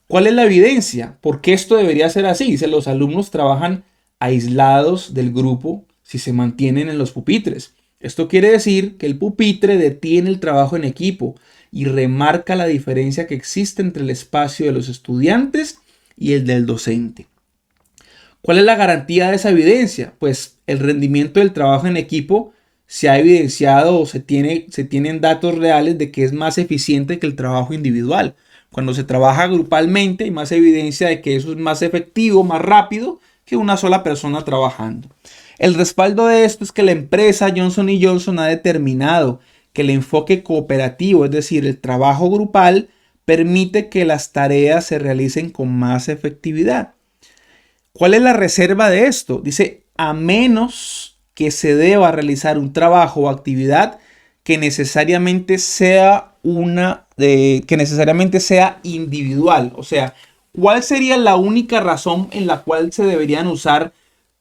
¿Cuál es la evidencia? ¿Por qué esto debería ser así? Dice, los alumnos trabajan aislados del grupo si se mantienen en los pupitres. Esto quiere decir que el pupitre detiene el trabajo en equipo y remarca la diferencia que existe entre el espacio de los estudiantes y el del docente. ¿Cuál es la garantía de esa evidencia? Pues el rendimiento del trabajo en equipo se ha evidenciado o se tienen datos reales de que es más eficiente que el trabajo individual. Cuando se trabaja grupalmente hay más evidencia de que eso es más efectivo, más rápido que una sola persona trabajando. El respaldo de esto es que la empresa Johnson & Johnson ha determinado que el enfoque cooperativo, es decir, el trabajo grupal, permite que las tareas se realicen con más efectividad. ¿Cuál es la reserva de esto? Dice, a menos que se deba realizar un trabajo o actividad que necesariamente sea individual. O sea, ¿cuál sería la única razón en la cual se deberían usar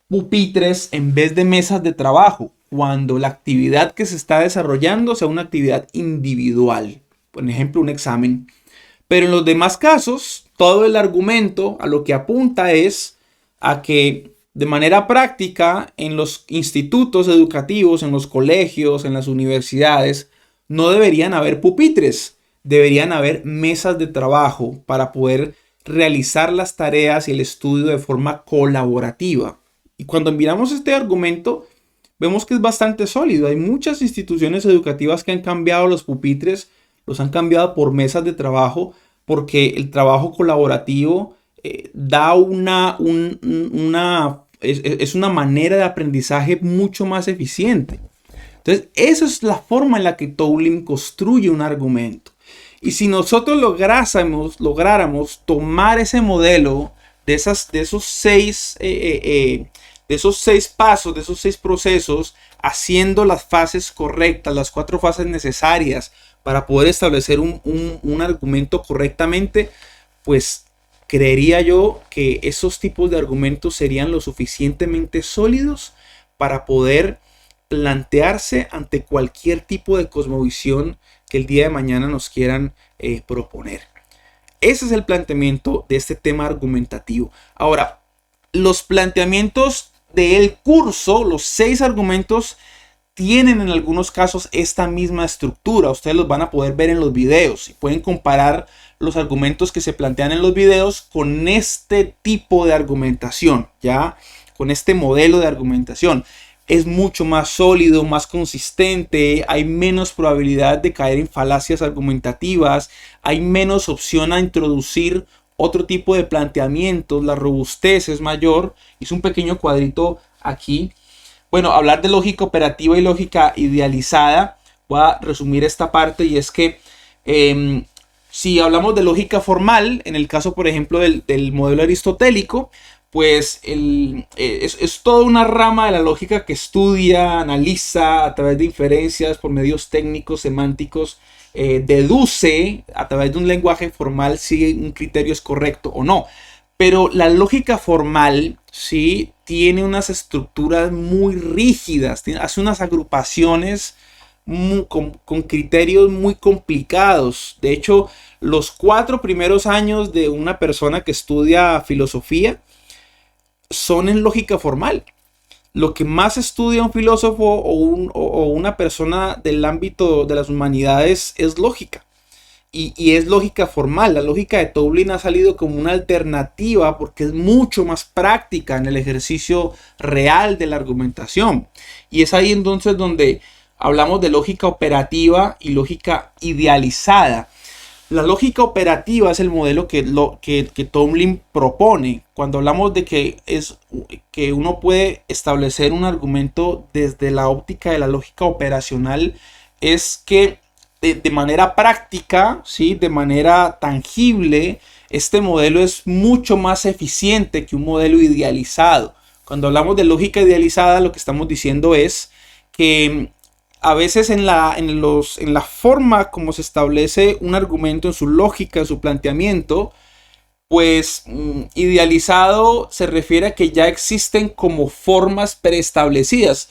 pupitres en vez de mesas de trabajo? Cuando la actividad que se está desarrollando sea una actividad individual. Por ejemplo, un examen. Pero en los demás casos, todo el argumento a lo que apunta es a que de manera práctica en los institutos educativos, en los colegios, en las universidades, no deberían haber pupitres, deberían haber mesas de trabajo para poder realizar las tareas y el estudio de forma colaborativa. Y cuando miramos este argumento, vemos que es bastante sólido. Hay muchas instituciones educativas que han cambiado los pupitres, los han cambiado por mesas de trabajo, porque el trabajo colaborativo da es una manera de aprendizaje mucho más eficiente. Entonces, esa es la forma en la que Toulmin construye un argumento. Y si nosotros lográramos tomar ese modelo de esos seis pasos, de esos 6 procesos, haciendo las fases correctas, las 4 fases necesarias para poder establecer un argumento correctamente, pues creería yo que esos tipos de argumentos serían lo suficientemente sólidos para poder plantearse ante cualquier tipo de cosmovisión que el día de mañana nos quieran proponer. Ese es el planteamiento de este tema argumentativo. Ahora, los planteamientos del curso, los 6 argumentos, tienen en algunos casos esta misma estructura. Ustedes los van a poder ver en los videos y pueden comparar los argumentos que se plantean en los videos con este tipo de argumentación, ¿ya? Con este modelo de argumentación. Es mucho más sólido, más consistente, hay menos probabilidad de caer en falacias argumentativas, hay menos opción a introducir otro tipo de planteamientos, la robustez es mayor. Hice un pequeño cuadrito aquí. Bueno, hablar de lógica operativa y lógica idealizada, voy a resumir esta parte, y es que si hablamos de lógica formal, en el caso por ejemplo del modelo aristotélico, pues es toda una rama de la lógica que estudia, analiza a través de inferencias por medios técnicos, semánticos, deduce a través de un lenguaje formal si un criterio es correcto o no. Pero la lógica formal sí tiene unas estructuras muy rígidas, hace unas agrupaciones con criterios muy complicados. De hecho, los 4 primeros años de una persona que estudia filosofía son en lógica formal. Lo que más estudia un filósofo o una persona del ámbito de las humanidades es lógica. Y es lógica formal. La lógica de Toulmin ha salido como una alternativa porque es mucho más práctica en el ejercicio real de la argumentación. Y es ahí entonces donde hablamos de lógica operativa y lógica idealizada. La lógica operativa es el modelo que Toulmin propone. Cuando hablamos de que uno puede establecer un argumento desde la óptica de la lógica operacional, es que de manera práctica, ¿sí? De manera tangible, este modelo es mucho más eficiente que un modelo idealizado. Cuando hablamos de lógica idealizada, lo que estamos diciendo es que a veces en la forma como se establece un argumento, en su lógica, en su planteamiento, pues idealizado se refiere a que ya existen como formas preestablecidas.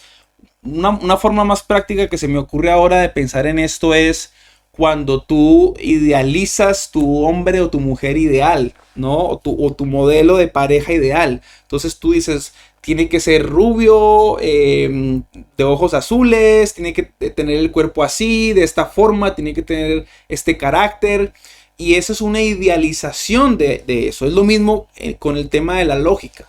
Una forma más práctica que se me ocurre ahora de pensar en esto es cuando tú idealizas tu hombre o tu mujer ideal, ¿no? O tu modelo de pareja ideal. Entonces tú dices, tiene que ser rubio, de ojos azules, tiene que tener el cuerpo así, de esta forma, tiene que tener este carácter. Y eso es una idealización de eso. Es lo mismo con el tema de la lógica.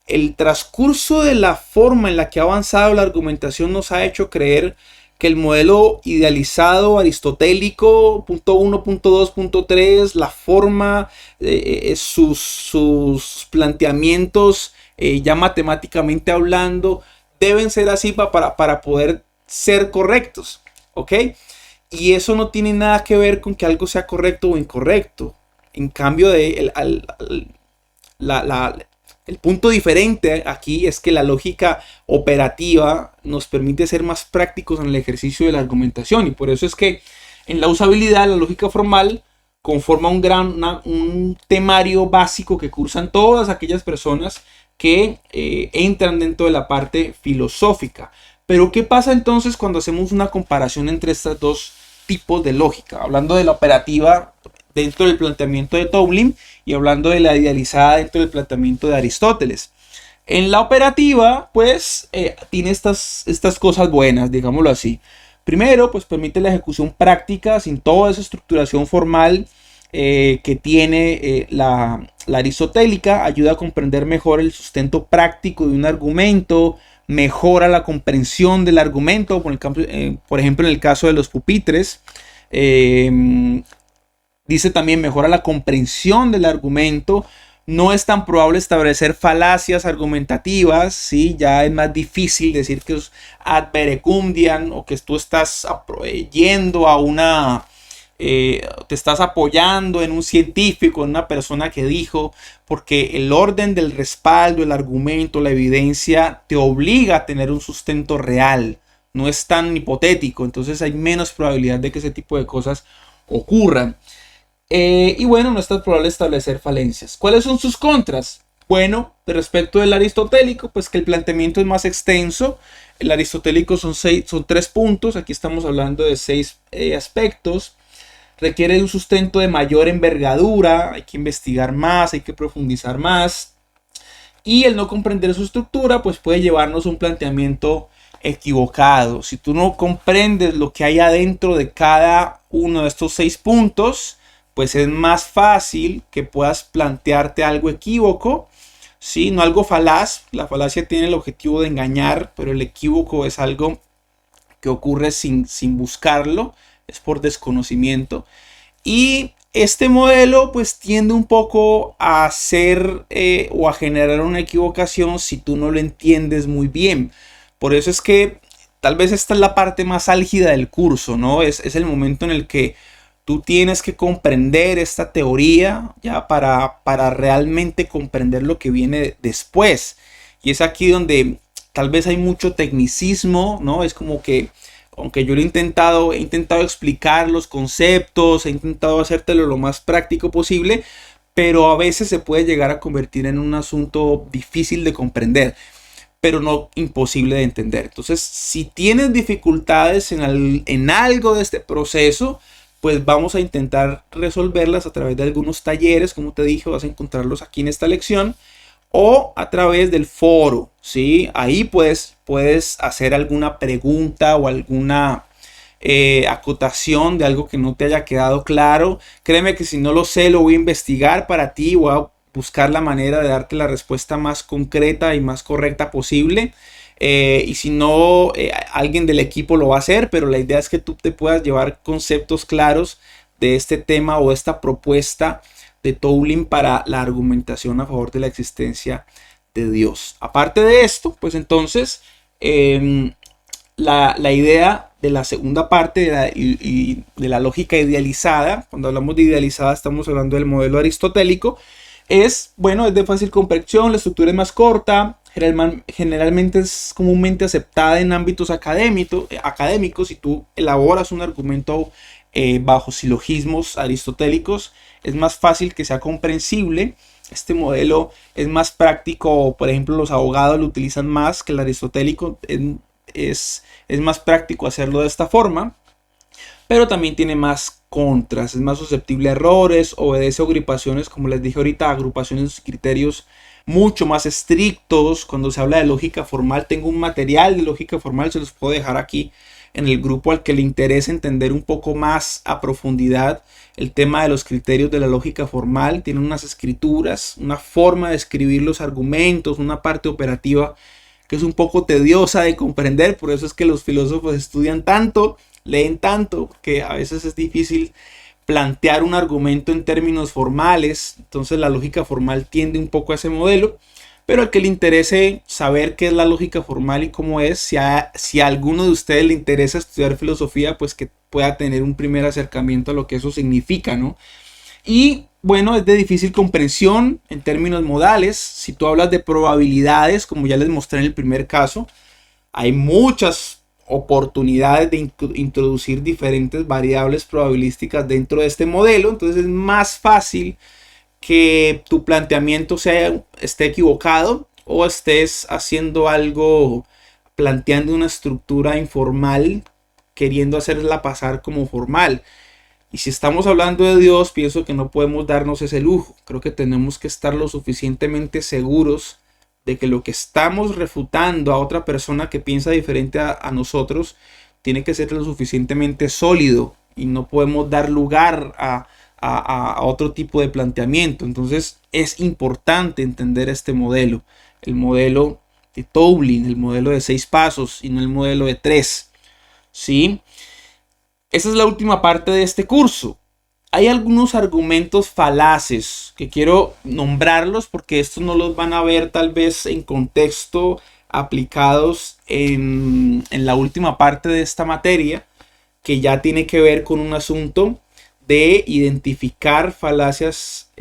El transcurso de la forma en la que ha avanzado la argumentación nos ha hecho creer que el modelo idealizado aristotélico, punto 1, punto 2, punto 3, la forma, sus planteamientos, ya matemáticamente hablando, deben ser así para poder ser correctos, ¿ok? Y eso no tiene nada que ver con que algo sea correcto o incorrecto. En cambio, el punto diferente aquí es que la lógica operativa nos permite ser más prácticos en el ejercicio de la argumentación, y por eso es que en la usabilidad la lógica formal conforma un temario básico que cursan todas aquellas personas que entran dentro de la parte filosófica. Pero ¿qué pasa entonces cuando hacemos una comparación entre estos dos tipos de lógica? Hablando de la operativa dentro del planteamiento de Toulmin y hablando de la idealizada dentro del planteamiento de Aristóteles. En la operativa, pues, tiene estas cosas buenas, digámoslo así. Primero, pues permite la ejecución práctica sin toda esa estructuración formal que tiene la aristotélica. Ayuda a comprender mejor el sustento práctico de un argumento, mejora la comprensión del argumento, por ejemplo, en el caso de los pupitres. Dice también mejora la comprensión del argumento. No es tan probable establecer falacias argumentativas, ¿sí? Ya es más difícil decir que es ad verecundiam o que tú estás yendo a te estás apoyando en un científico, en una persona que dijo, porque el orden del respaldo, el argumento, la evidencia te obliga a tener un sustento real. No es tan hipotético, entonces hay menos probabilidad de que ese tipo de cosas ocurran. Y bueno, no es tan probable establecer falencias. ¿Cuáles son sus contras? Bueno, respecto del aristotélico, pues que el planteamiento es más extenso. El aristotélico son 3 puntos. Aquí estamos hablando de 6 aspectos. Requiere un sustento de mayor envergadura. Hay que investigar más, hay que profundizar más. Y el no comprender su estructura, pues puede llevarnos a un planteamiento equivocado. Si tú no comprendes lo que hay adentro de cada uno de estos 6 puntos, pues es más fácil que puedas plantearte algo equívoco, ¿sí? No algo falaz. La falacia tiene el objetivo de engañar, pero el equívoco es algo que ocurre sin buscarlo, es por desconocimiento. Y este modelo pues tiende un poco a hacer o a generar una equivocación si tú no lo entiendes muy bien. Por eso es que tal vez esta es la parte más álgida del curso, ¿no? Es el momento en el que tú tienes que comprender esta teoría ya para realmente comprender lo que viene después. Y es aquí donde tal vez hay mucho tecnicismo, ¿no? Es como que, aunque yo he intentado explicar los conceptos, he intentado hacértelo lo más práctico posible, pero a veces se puede llegar a convertir en un asunto difícil de comprender, pero no imposible de entender. Entonces, si tienes dificultades en algo de este proceso, pues vamos a intentar resolverlas a través de algunos talleres, como te dije, vas a encontrarlos aquí en esta lección, o a través del foro, ¿sí? Ahí puedes hacer alguna pregunta o alguna acotación de algo que no te haya quedado claro. Créeme que si no lo sé, lo voy a investigar para ti, voy a buscar la manera de darte la respuesta más concreta y más correcta posible. Y si no, alguien del equipo lo va a hacer, pero la idea es que tú te puedas llevar conceptos claros de este tema o esta propuesta de Toulmin para la argumentación a favor de la existencia de Dios. Aparte de esto, pues entonces la idea de la segunda parte de la lógica idealizada. Cuando hablamos de idealizada estamos hablando del modelo aristotélico. Es de fácil comprensión, la estructura es más corta, generalmente es comúnmente aceptada en ámbitos académicos. Si tú elaboras un argumento bajo silogismos aristotélicos, es más fácil que sea comprensible. Este modelo es más práctico, por ejemplo, los abogados lo utilizan más que el aristotélico. Es más práctico hacerlo de esta forma, pero también tiene más contras, es más susceptible a errores, obedece a agrupaciones, como les dije ahorita, agrupaciones y criterios mucho más estrictos. Cuando se habla de lógica formal, tengo un material de lógica formal, se los puedo dejar aquí en el grupo al que le interese entender un poco más a profundidad el tema de los criterios de la lógica formal. Tiene unas escrituras, una forma de escribir los argumentos, una parte operativa que es un poco tediosa de comprender. Por eso es que los filósofos estudian tanto, leen tanto, que a veces es difícil plantear un argumento en términos formales. Entonces la lógica formal tiende un poco a ese modelo, pero al que le interese saber qué es la lógica formal y cómo es, si a alguno de ustedes le interesa estudiar filosofía, pues que pueda tener un primer acercamiento a lo que eso significa, ¿no? Y es de difícil comprensión en términos modales. Si tú hablas de probabilidades, como ya les mostré en el primer caso, hay muchas oportunidades de introducir diferentes variables probabilísticas dentro de este modelo. Entonces es más fácil que tu planteamiento esté equivocado o estés haciendo algo, planteando una estructura informal, queriendo hacerla pasar como formal. Y si estamos hablando de Dios, pienso que no podemos darnos ese lujo. Creo que tenemos que estar lo suficientemente seguros de que lo que estamos refutando a otra persona que piensa diferente a nosotros tiene que ser lo suficientemente sólido y no podemos dar lugar a otro tipo de planteamiento. Entonces es importante entender este modelo, el modelo de Toulin, el modelo de 6 pasos y no el modelo de 3. ¿Sí? Esa es la última parte de este curso. Hay algunos argumentos falaces que quiero nombrarlos porque estos no los van a ver tal vez en contexto aplicados en la última parte de esta materia, que ya tiene que ver con un asunto de identificar falacias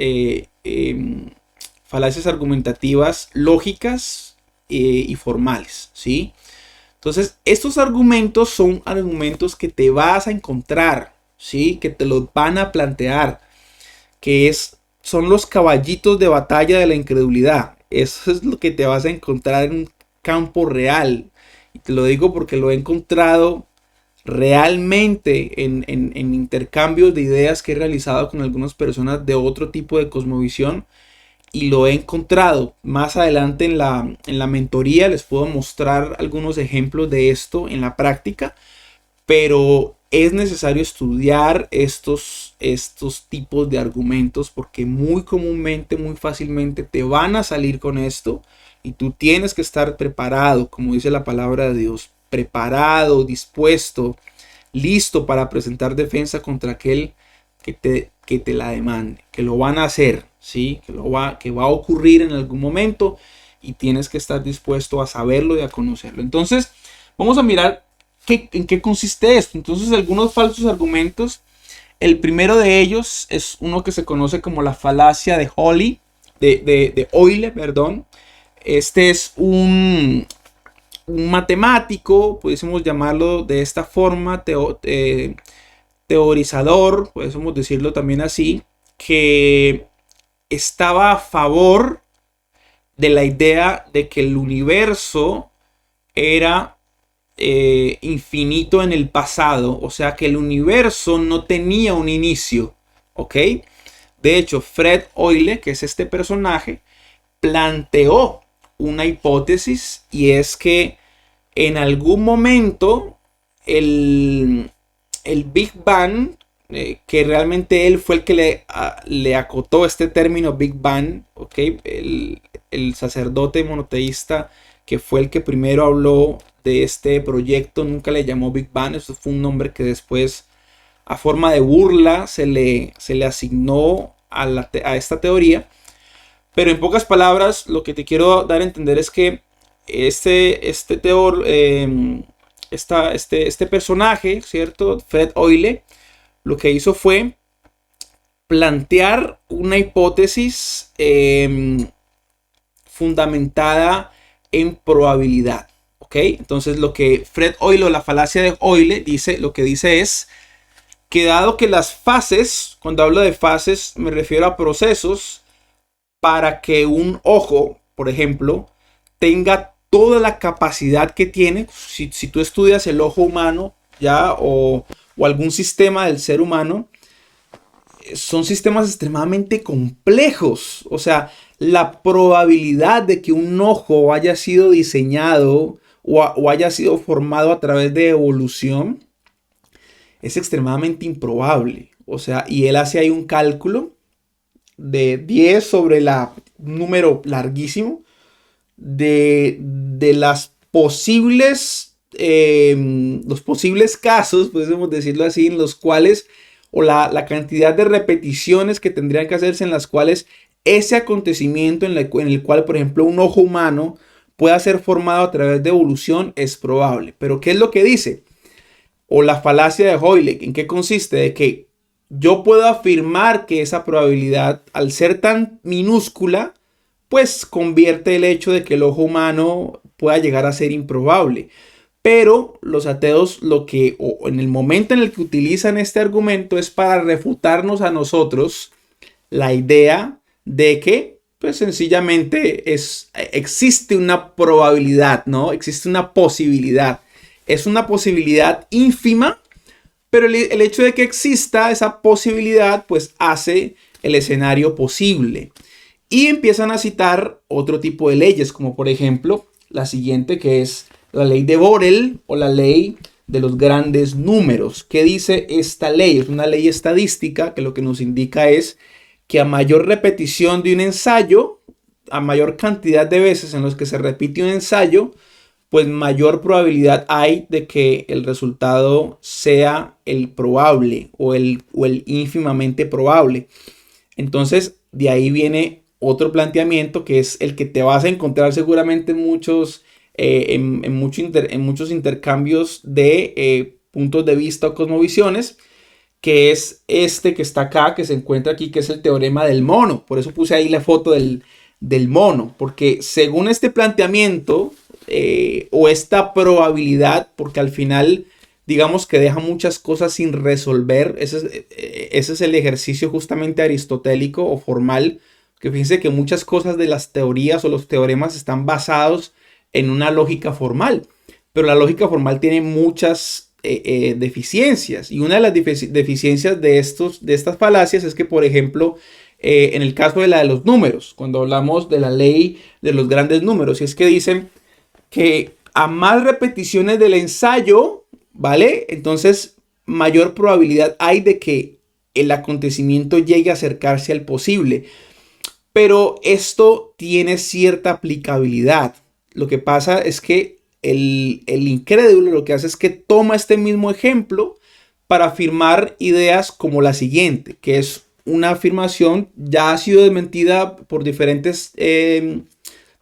argumentativas lógicas y formales, ¿sí? Entonces, estos argumentos son argumentos que te vas a encontrar, ¿sí? Que te los van a plantear, son los caballitos de batalla de la incredulidad. Eso es lo que te vas a encontrar en un campo real. Y te lo digo porque lo he encontrado realmente en intercambios de ideas que he realizado con algunas personas de otro tipo de cosmovisión. Y lo he encontrado más adelante en la mentoría. Les puedo mostrar algunos ejemplos de esto en la práctica, pero es necesario estudiar estos tipos de argumentos porque muy comúnmente, muy fácilmente te van a salir con esto y tú tienes que estar preparado, como dice la palabra de Dios, preparado, dispuesto, listo para presentar defensa contra aquel que te la demande, que lo van a hacer, ¿sí? Que va a ocurrir en algún momento y tienes que estar dispuesto a saberlo y a conocerlo. Entonces, vamos a mirar en qué consiste esto. Entonces, algunos falsos argumentos. El primero de ellos es uno que se conoce como la falacia de Euler, perdón. Este es un matemático, pudiésemos llamarlo de esta forma, teorizador, podemos decirlo también así, que estaba a favor de la idea de que el universo era infinito en el pasado, o sea que el universo no tenía un inicio, ¿ok? De hecho, Fred Hoyle, que es este personaje, planteó una hipótesis y es que en algún momento el Big Bang, que realmente él fue el que le acotó este término Big Bang, ¿ok? El sacerdote monoteísta que fue el que primero habló de este proyecto nunca le llamó Big Bang. Eso fue un nombre que después, a forma de burla, se le asignó a esta teoría. Pero en pocas palabras, lo que te quiero dar a entender es que este este personaje, ¿cierto? Fred Hoyle, lo que hizo fue plantear una hipótesis fundamentada en probabilidad. ¿Ok? Entonces lo que Fred Hoyle o la falacia de Hoyle dice, lo que dice es que dado que las fases, cuando hablo de fases me refiero a procesos, para que un ojo, por ejemplo, tenga toda la capacidad que tiene, si tú estudias el ojo humano ya o algún sistema del ser humano, son sistemas extremadamente complejos. O sea, la probabilidad de que un ojo haya sido diseñado o haya sido formado a través de evolución es extremadamente improbable. O sea, y él hace ahí un cálculo de 10 sobre la número larguísimo de las posibles, los posibles casos, podemos decirlo así, en los cuales, o la cantidad de repeticiones que tendrían que hacerse en las cuales ese acontecimiento en el cual, por ejemplo, un ojo humano pueda ser formado a través de evolución es probable. Pero ¿qué es lo que dice? O la falacia de Hoyle, ¿en qué consiste? De que yo puedo afirmar que esa probabilidad, al ser tan minúscula, pues convierte el hecho de que el ojo humano pueda llegar a ser improbable. Pero los ateos o en el momento en el que utilizan este argumento es para refutarnos a nosotros la idea de que pues sencillamente existe una probabilidad, ¿no? Existe una posibilidad. Es una posibilidad ínfima, pero el hecho de que exista esa posibilidad pues hace el escenario posible. Y empiezan a citar otro tipo de leyes, como por ejemplo la siguiente, que es la ley de Borel o la ley de los grandes números. ¿Qué dice esta ley? Es una ley estadística que lo que nos indica es que a mayor repetición de un ensayo, a mayor cantidad de veces en los que se repite un ensayo, pues mayor probabilidad hay de que el resultado sea el probable o el ínfimamente probable. Entonces, de ahí viene otro planteamiento que es el que te vas a encontrar seguramente en muchos intercambios de puntos de vista o cosmovisiones, que es este que está acá, que se encuentra aquí, que es el teorema del mono. Por eso puse ahí la foto del mono, porque según este planteamiento o esta probabilidad, porque al final digamos que deja muchas cosas sin resolver, ese es el ejercicio justamente aristotélico o formal, que fíjense que muchas cosas de las teorías o los teoremas están basados en una lógica formal, pero la lógica formal tiene muchas deficiencias, y una de las deficiencias de estas falacias es que, por ejemplo, en el caso de la de los números, cuando hablamos de la ley de los grandes números, y es que dicen que a más repeticiones del ensayo, ¿vale? Entonces mayor probabilidad hay de que el acontecimiento llegue a acercarse al posible. Pero esto tiene cierta aplicabilidad. Lo que pasa es que el incrédulo lo que hace es que toma este mismo ejemplo para afirmar ideas como la siguiente, que es una afirmación ya ha sido desmentida por diferentes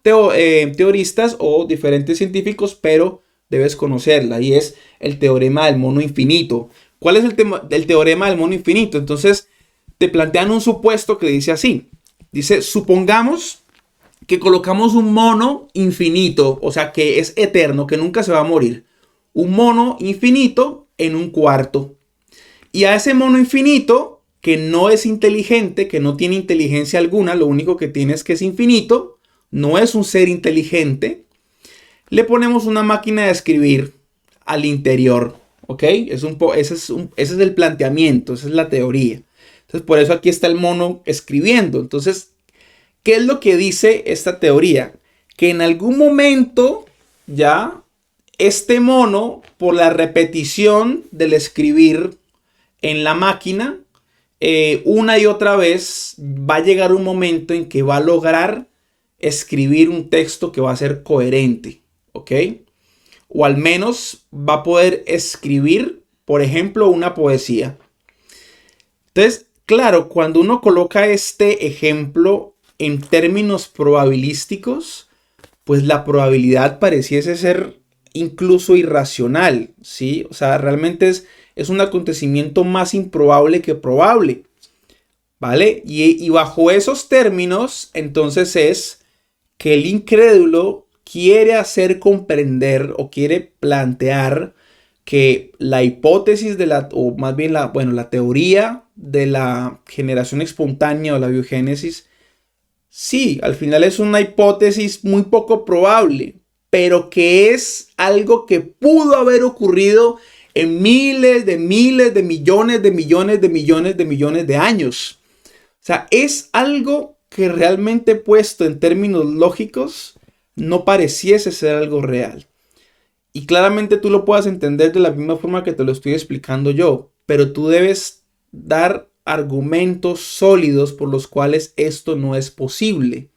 teoristas o diferentes científicos, pero debes conocerla, y es el teorema del mono infinito. ¿Cuál es el teorema del mono infinito? Entonces te plantean un supuesto que dice así. Dice, supongamos que colocamos un mono infinito, o sea, que es eterno, que nunca se va a morir. Un mono infinito en un cuarto. Y a ese mono infinito, que no es inteligente, que no tiene inteligencia alguna, lo único que tiene es que es infinito, no es un ser inteligente, le ponemos una máquina de escribir al interior, ¿ok? Ese es el planteamiento, esa es la teoría. Entonces, por eso aquí está el mono escribiendo. Entonces, ¿qué es lo que dice esta teoría? Que en algún momento ya este mono, por la repetición del escribir en la máquina, una y otra vez, va a llegar un momento en que va a lograr escribir un texto que va a ser coherente, ¿ok? O al menos va a poder escribir, por ejemplo, una poesía. Entonces, claro, cuando uno coloca este ejemplo en términos probabilísticos, pues la probabilidad pareciese ser incluso irracional, ¿sí? O sea, realmente es un acontecimiento más improbable que probable, ¿vale? Y bajo esos términos, entonces es que el incrédulo quiere hacer comprender o quiere plantear que la hipótesis o más bien la teoría de la generación espontánea o la biogénesis, sí, al final es una hipótesis muy poco probable, pero que es algo que pudo haber ocurrido en miles de millones de millones de millones de millones de años. O sea, es algo que realmente puesto en términos lógicos no pareciese ser algo real. Y claramente tú lo puedas entender de la misma forma que te lo estoy explicando yo, pero tú debes dar argumentos sólidos por los cuales esto no es posible.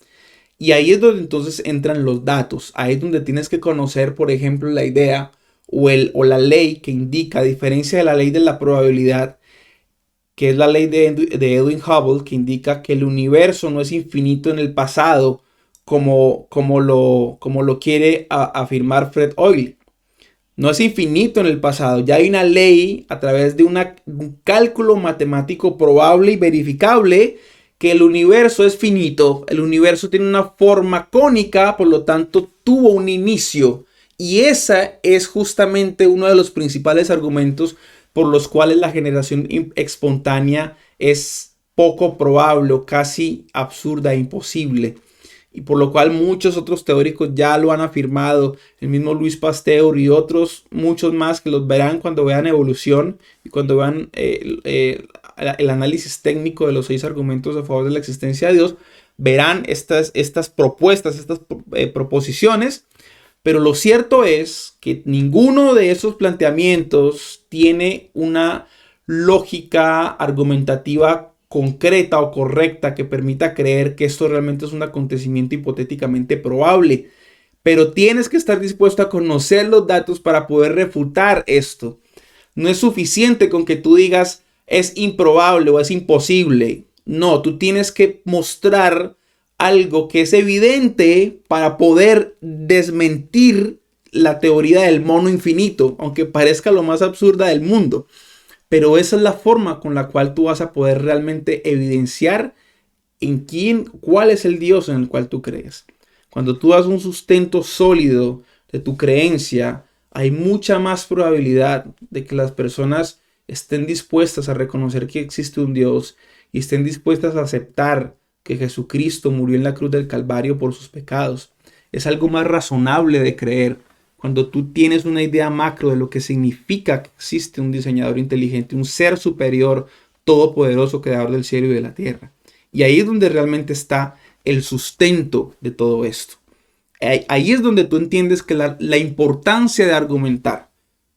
Y ahí es donde entonces entran los datos. Ahí es donde tienes que conocer, por ejemplo, la idea o la ley que indica, a diferencia de la ley de la probabilidad, que es la ley de Edwin Hubble, que indica que el universo no es infinito en el pasado, como lo quiere afirmar Fred Hoyle. No es infinito en el pasado. Ya hay una ley a través de un cálculo matemático probable y verificable que el universo es finito. El universo tiene una forma cónica, por lo tanto tuvo un inicio. Y esa es justamente uno de los principales argumentos por los cuales la generación espontánea es poco probable o casi absurda e imposible. Y por lo cual muchos otros teóricos ya lo han afirmado, el mismo Louis Pasteur y otros, muchos más que los verán cuando vean evolución y cuando vean el análisis técnico de los 6 argumentos a favor de la existencia de Dios, verán estas propuestas, estas proposiciones. Pero lo cierto es que ninguno de esos planteamientos tiene una lógica argumentativa concreta o correcta que permita creer que esto realmente es un acontecimiento hipotéticamente probable. Pero tienes que estar dispuesto a conocer los datos para poder refutar esto. No es suficiente con que tú digas es improbable o es imposible. No, tú tienes que mostrar algo que es evidente para poder desmentir la teoría del mono infinito, aunque parezca lo más absurda del mundo. Pero esa es la forma con la cual tú vas a poder realmente evidenciar cuál es el Dios en el cual tú crees. Cuando tú das un sustento sólido de tu creencia, hay mucha más probabilidad de que las personas estén dispuestas a reconocer que existe un Dios y estén dispuestas a aceptar que Jesucristo murió en la cruz del Calvario por sus pecados. Es algo más razonable de creer cuando tú tienes una idea macro de lo que significa que existe un diseñador inteligente, un ser superior, todopoderoso, creador del cielo y de la tierra. Y ahí es donde realmente está el sustento de todo esto. Ahí es donde tú entiendes que la importancia de argumentar.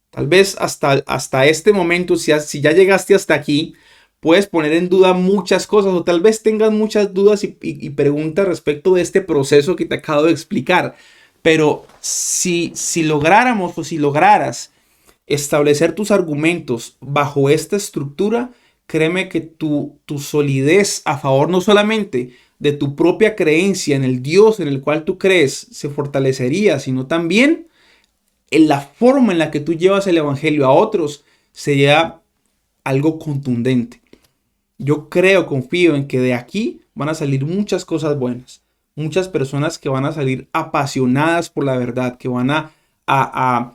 Tal vez hasta este momento, si ya llegaste hasta aquí, puedes poner en duda muchas cosas o tal vez tengas muchas dudas y preguntas respecto de este proceso que te acabo de explicar. Pero si lográramos o si lograras establecer tus argumentos bajo esta estructura, créeme que tu solidez a favor no solamente de tu propia creencia en el Dios en el cual tú crees se fortalecería, sino también en la forma en la que tú llevas el evangelio a otros sería algo contundente. Yo confío en que de aquí van a salir muchas cosas buenas. Muchas personas que van a salir apasionadas por la verdad, que van a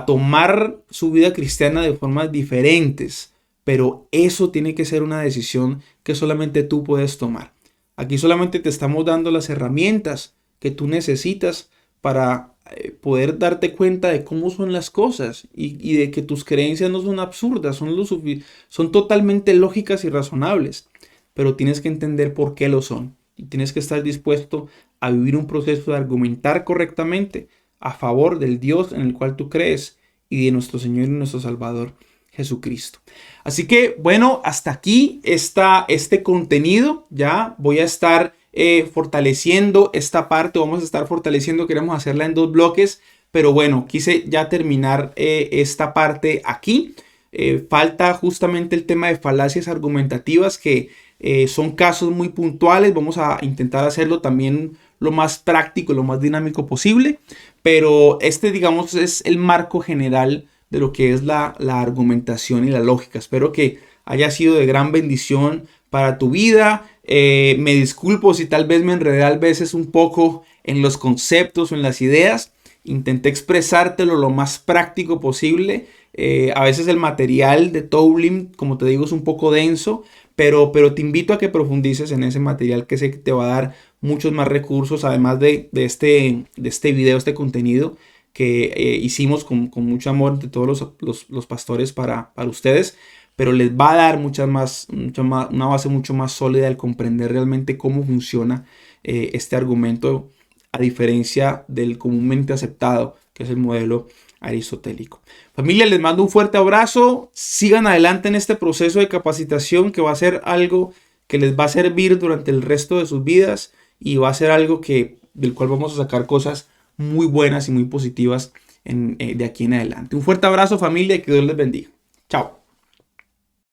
tomar su vida cristiana de formas diferentes. Pero eso tiene que ser una decisión que solamente tú puedes tomar. Aquí solamente te estamos dando las herramientas que tú necesitas para poder darte cuenta de cómo son las cosas y de que tus creencias no son absurdas, son totalmente lógicas y razonables. Pero tienes que entender por qué lo son. Y tienes que estar dispuesto a vivir un proceso de argumentar correctamente a favor del Dios en el cual tú crees y de nuestro Señor y nuestro Salvador Jesucristo. Así que bueno, hasta aquí está este contenido. Ya voy a estar fortaleciendo esta parte, vamos a estar fortaleciendo, queremos hacerla en 2 bloques, pero bueno, quise ya terminar esta parte aquí. Falta justamente el tema de falacias argumentativas que Son casos muy puntuales, vamos a intentar hacerlo también lo más práctico, lo más dinámico posible, pero este, digamos, es el marco general de lo que es la argumentación y la lógica. Espero que haya sido de gran bendición para tu vida. Me disculpo si tal vez me enredé a veces un poco en los conceptos o en las ideas. Intenté expresártelo lo más práctico posible. A veces el material de Toblim, como te digo, es un poco denso, pero te invito a que profundices en ese material, que sé que te va a dar muchos más recursos, además de este video, este contenido que hicimos con mucho amor entre todos los pastores para ustedes, pero les va a dar una base mucho más sólida al comprender realmente cómo funciona este argumento, a diferencia del comúnmente aceptado, que es el modelo aristotélico. Familia, les mando un fuerte abrazo. Sigan adelante en este proceso de capacitación, que va a ser algo que les va a servir durante el resto de sus vidas, y va a ser algo del cual vamos a sacar cosas muy buenas y muy positivas de aquí en adelante. Un fuerte abrazo, familia, y que Dios les bendiga. Chao.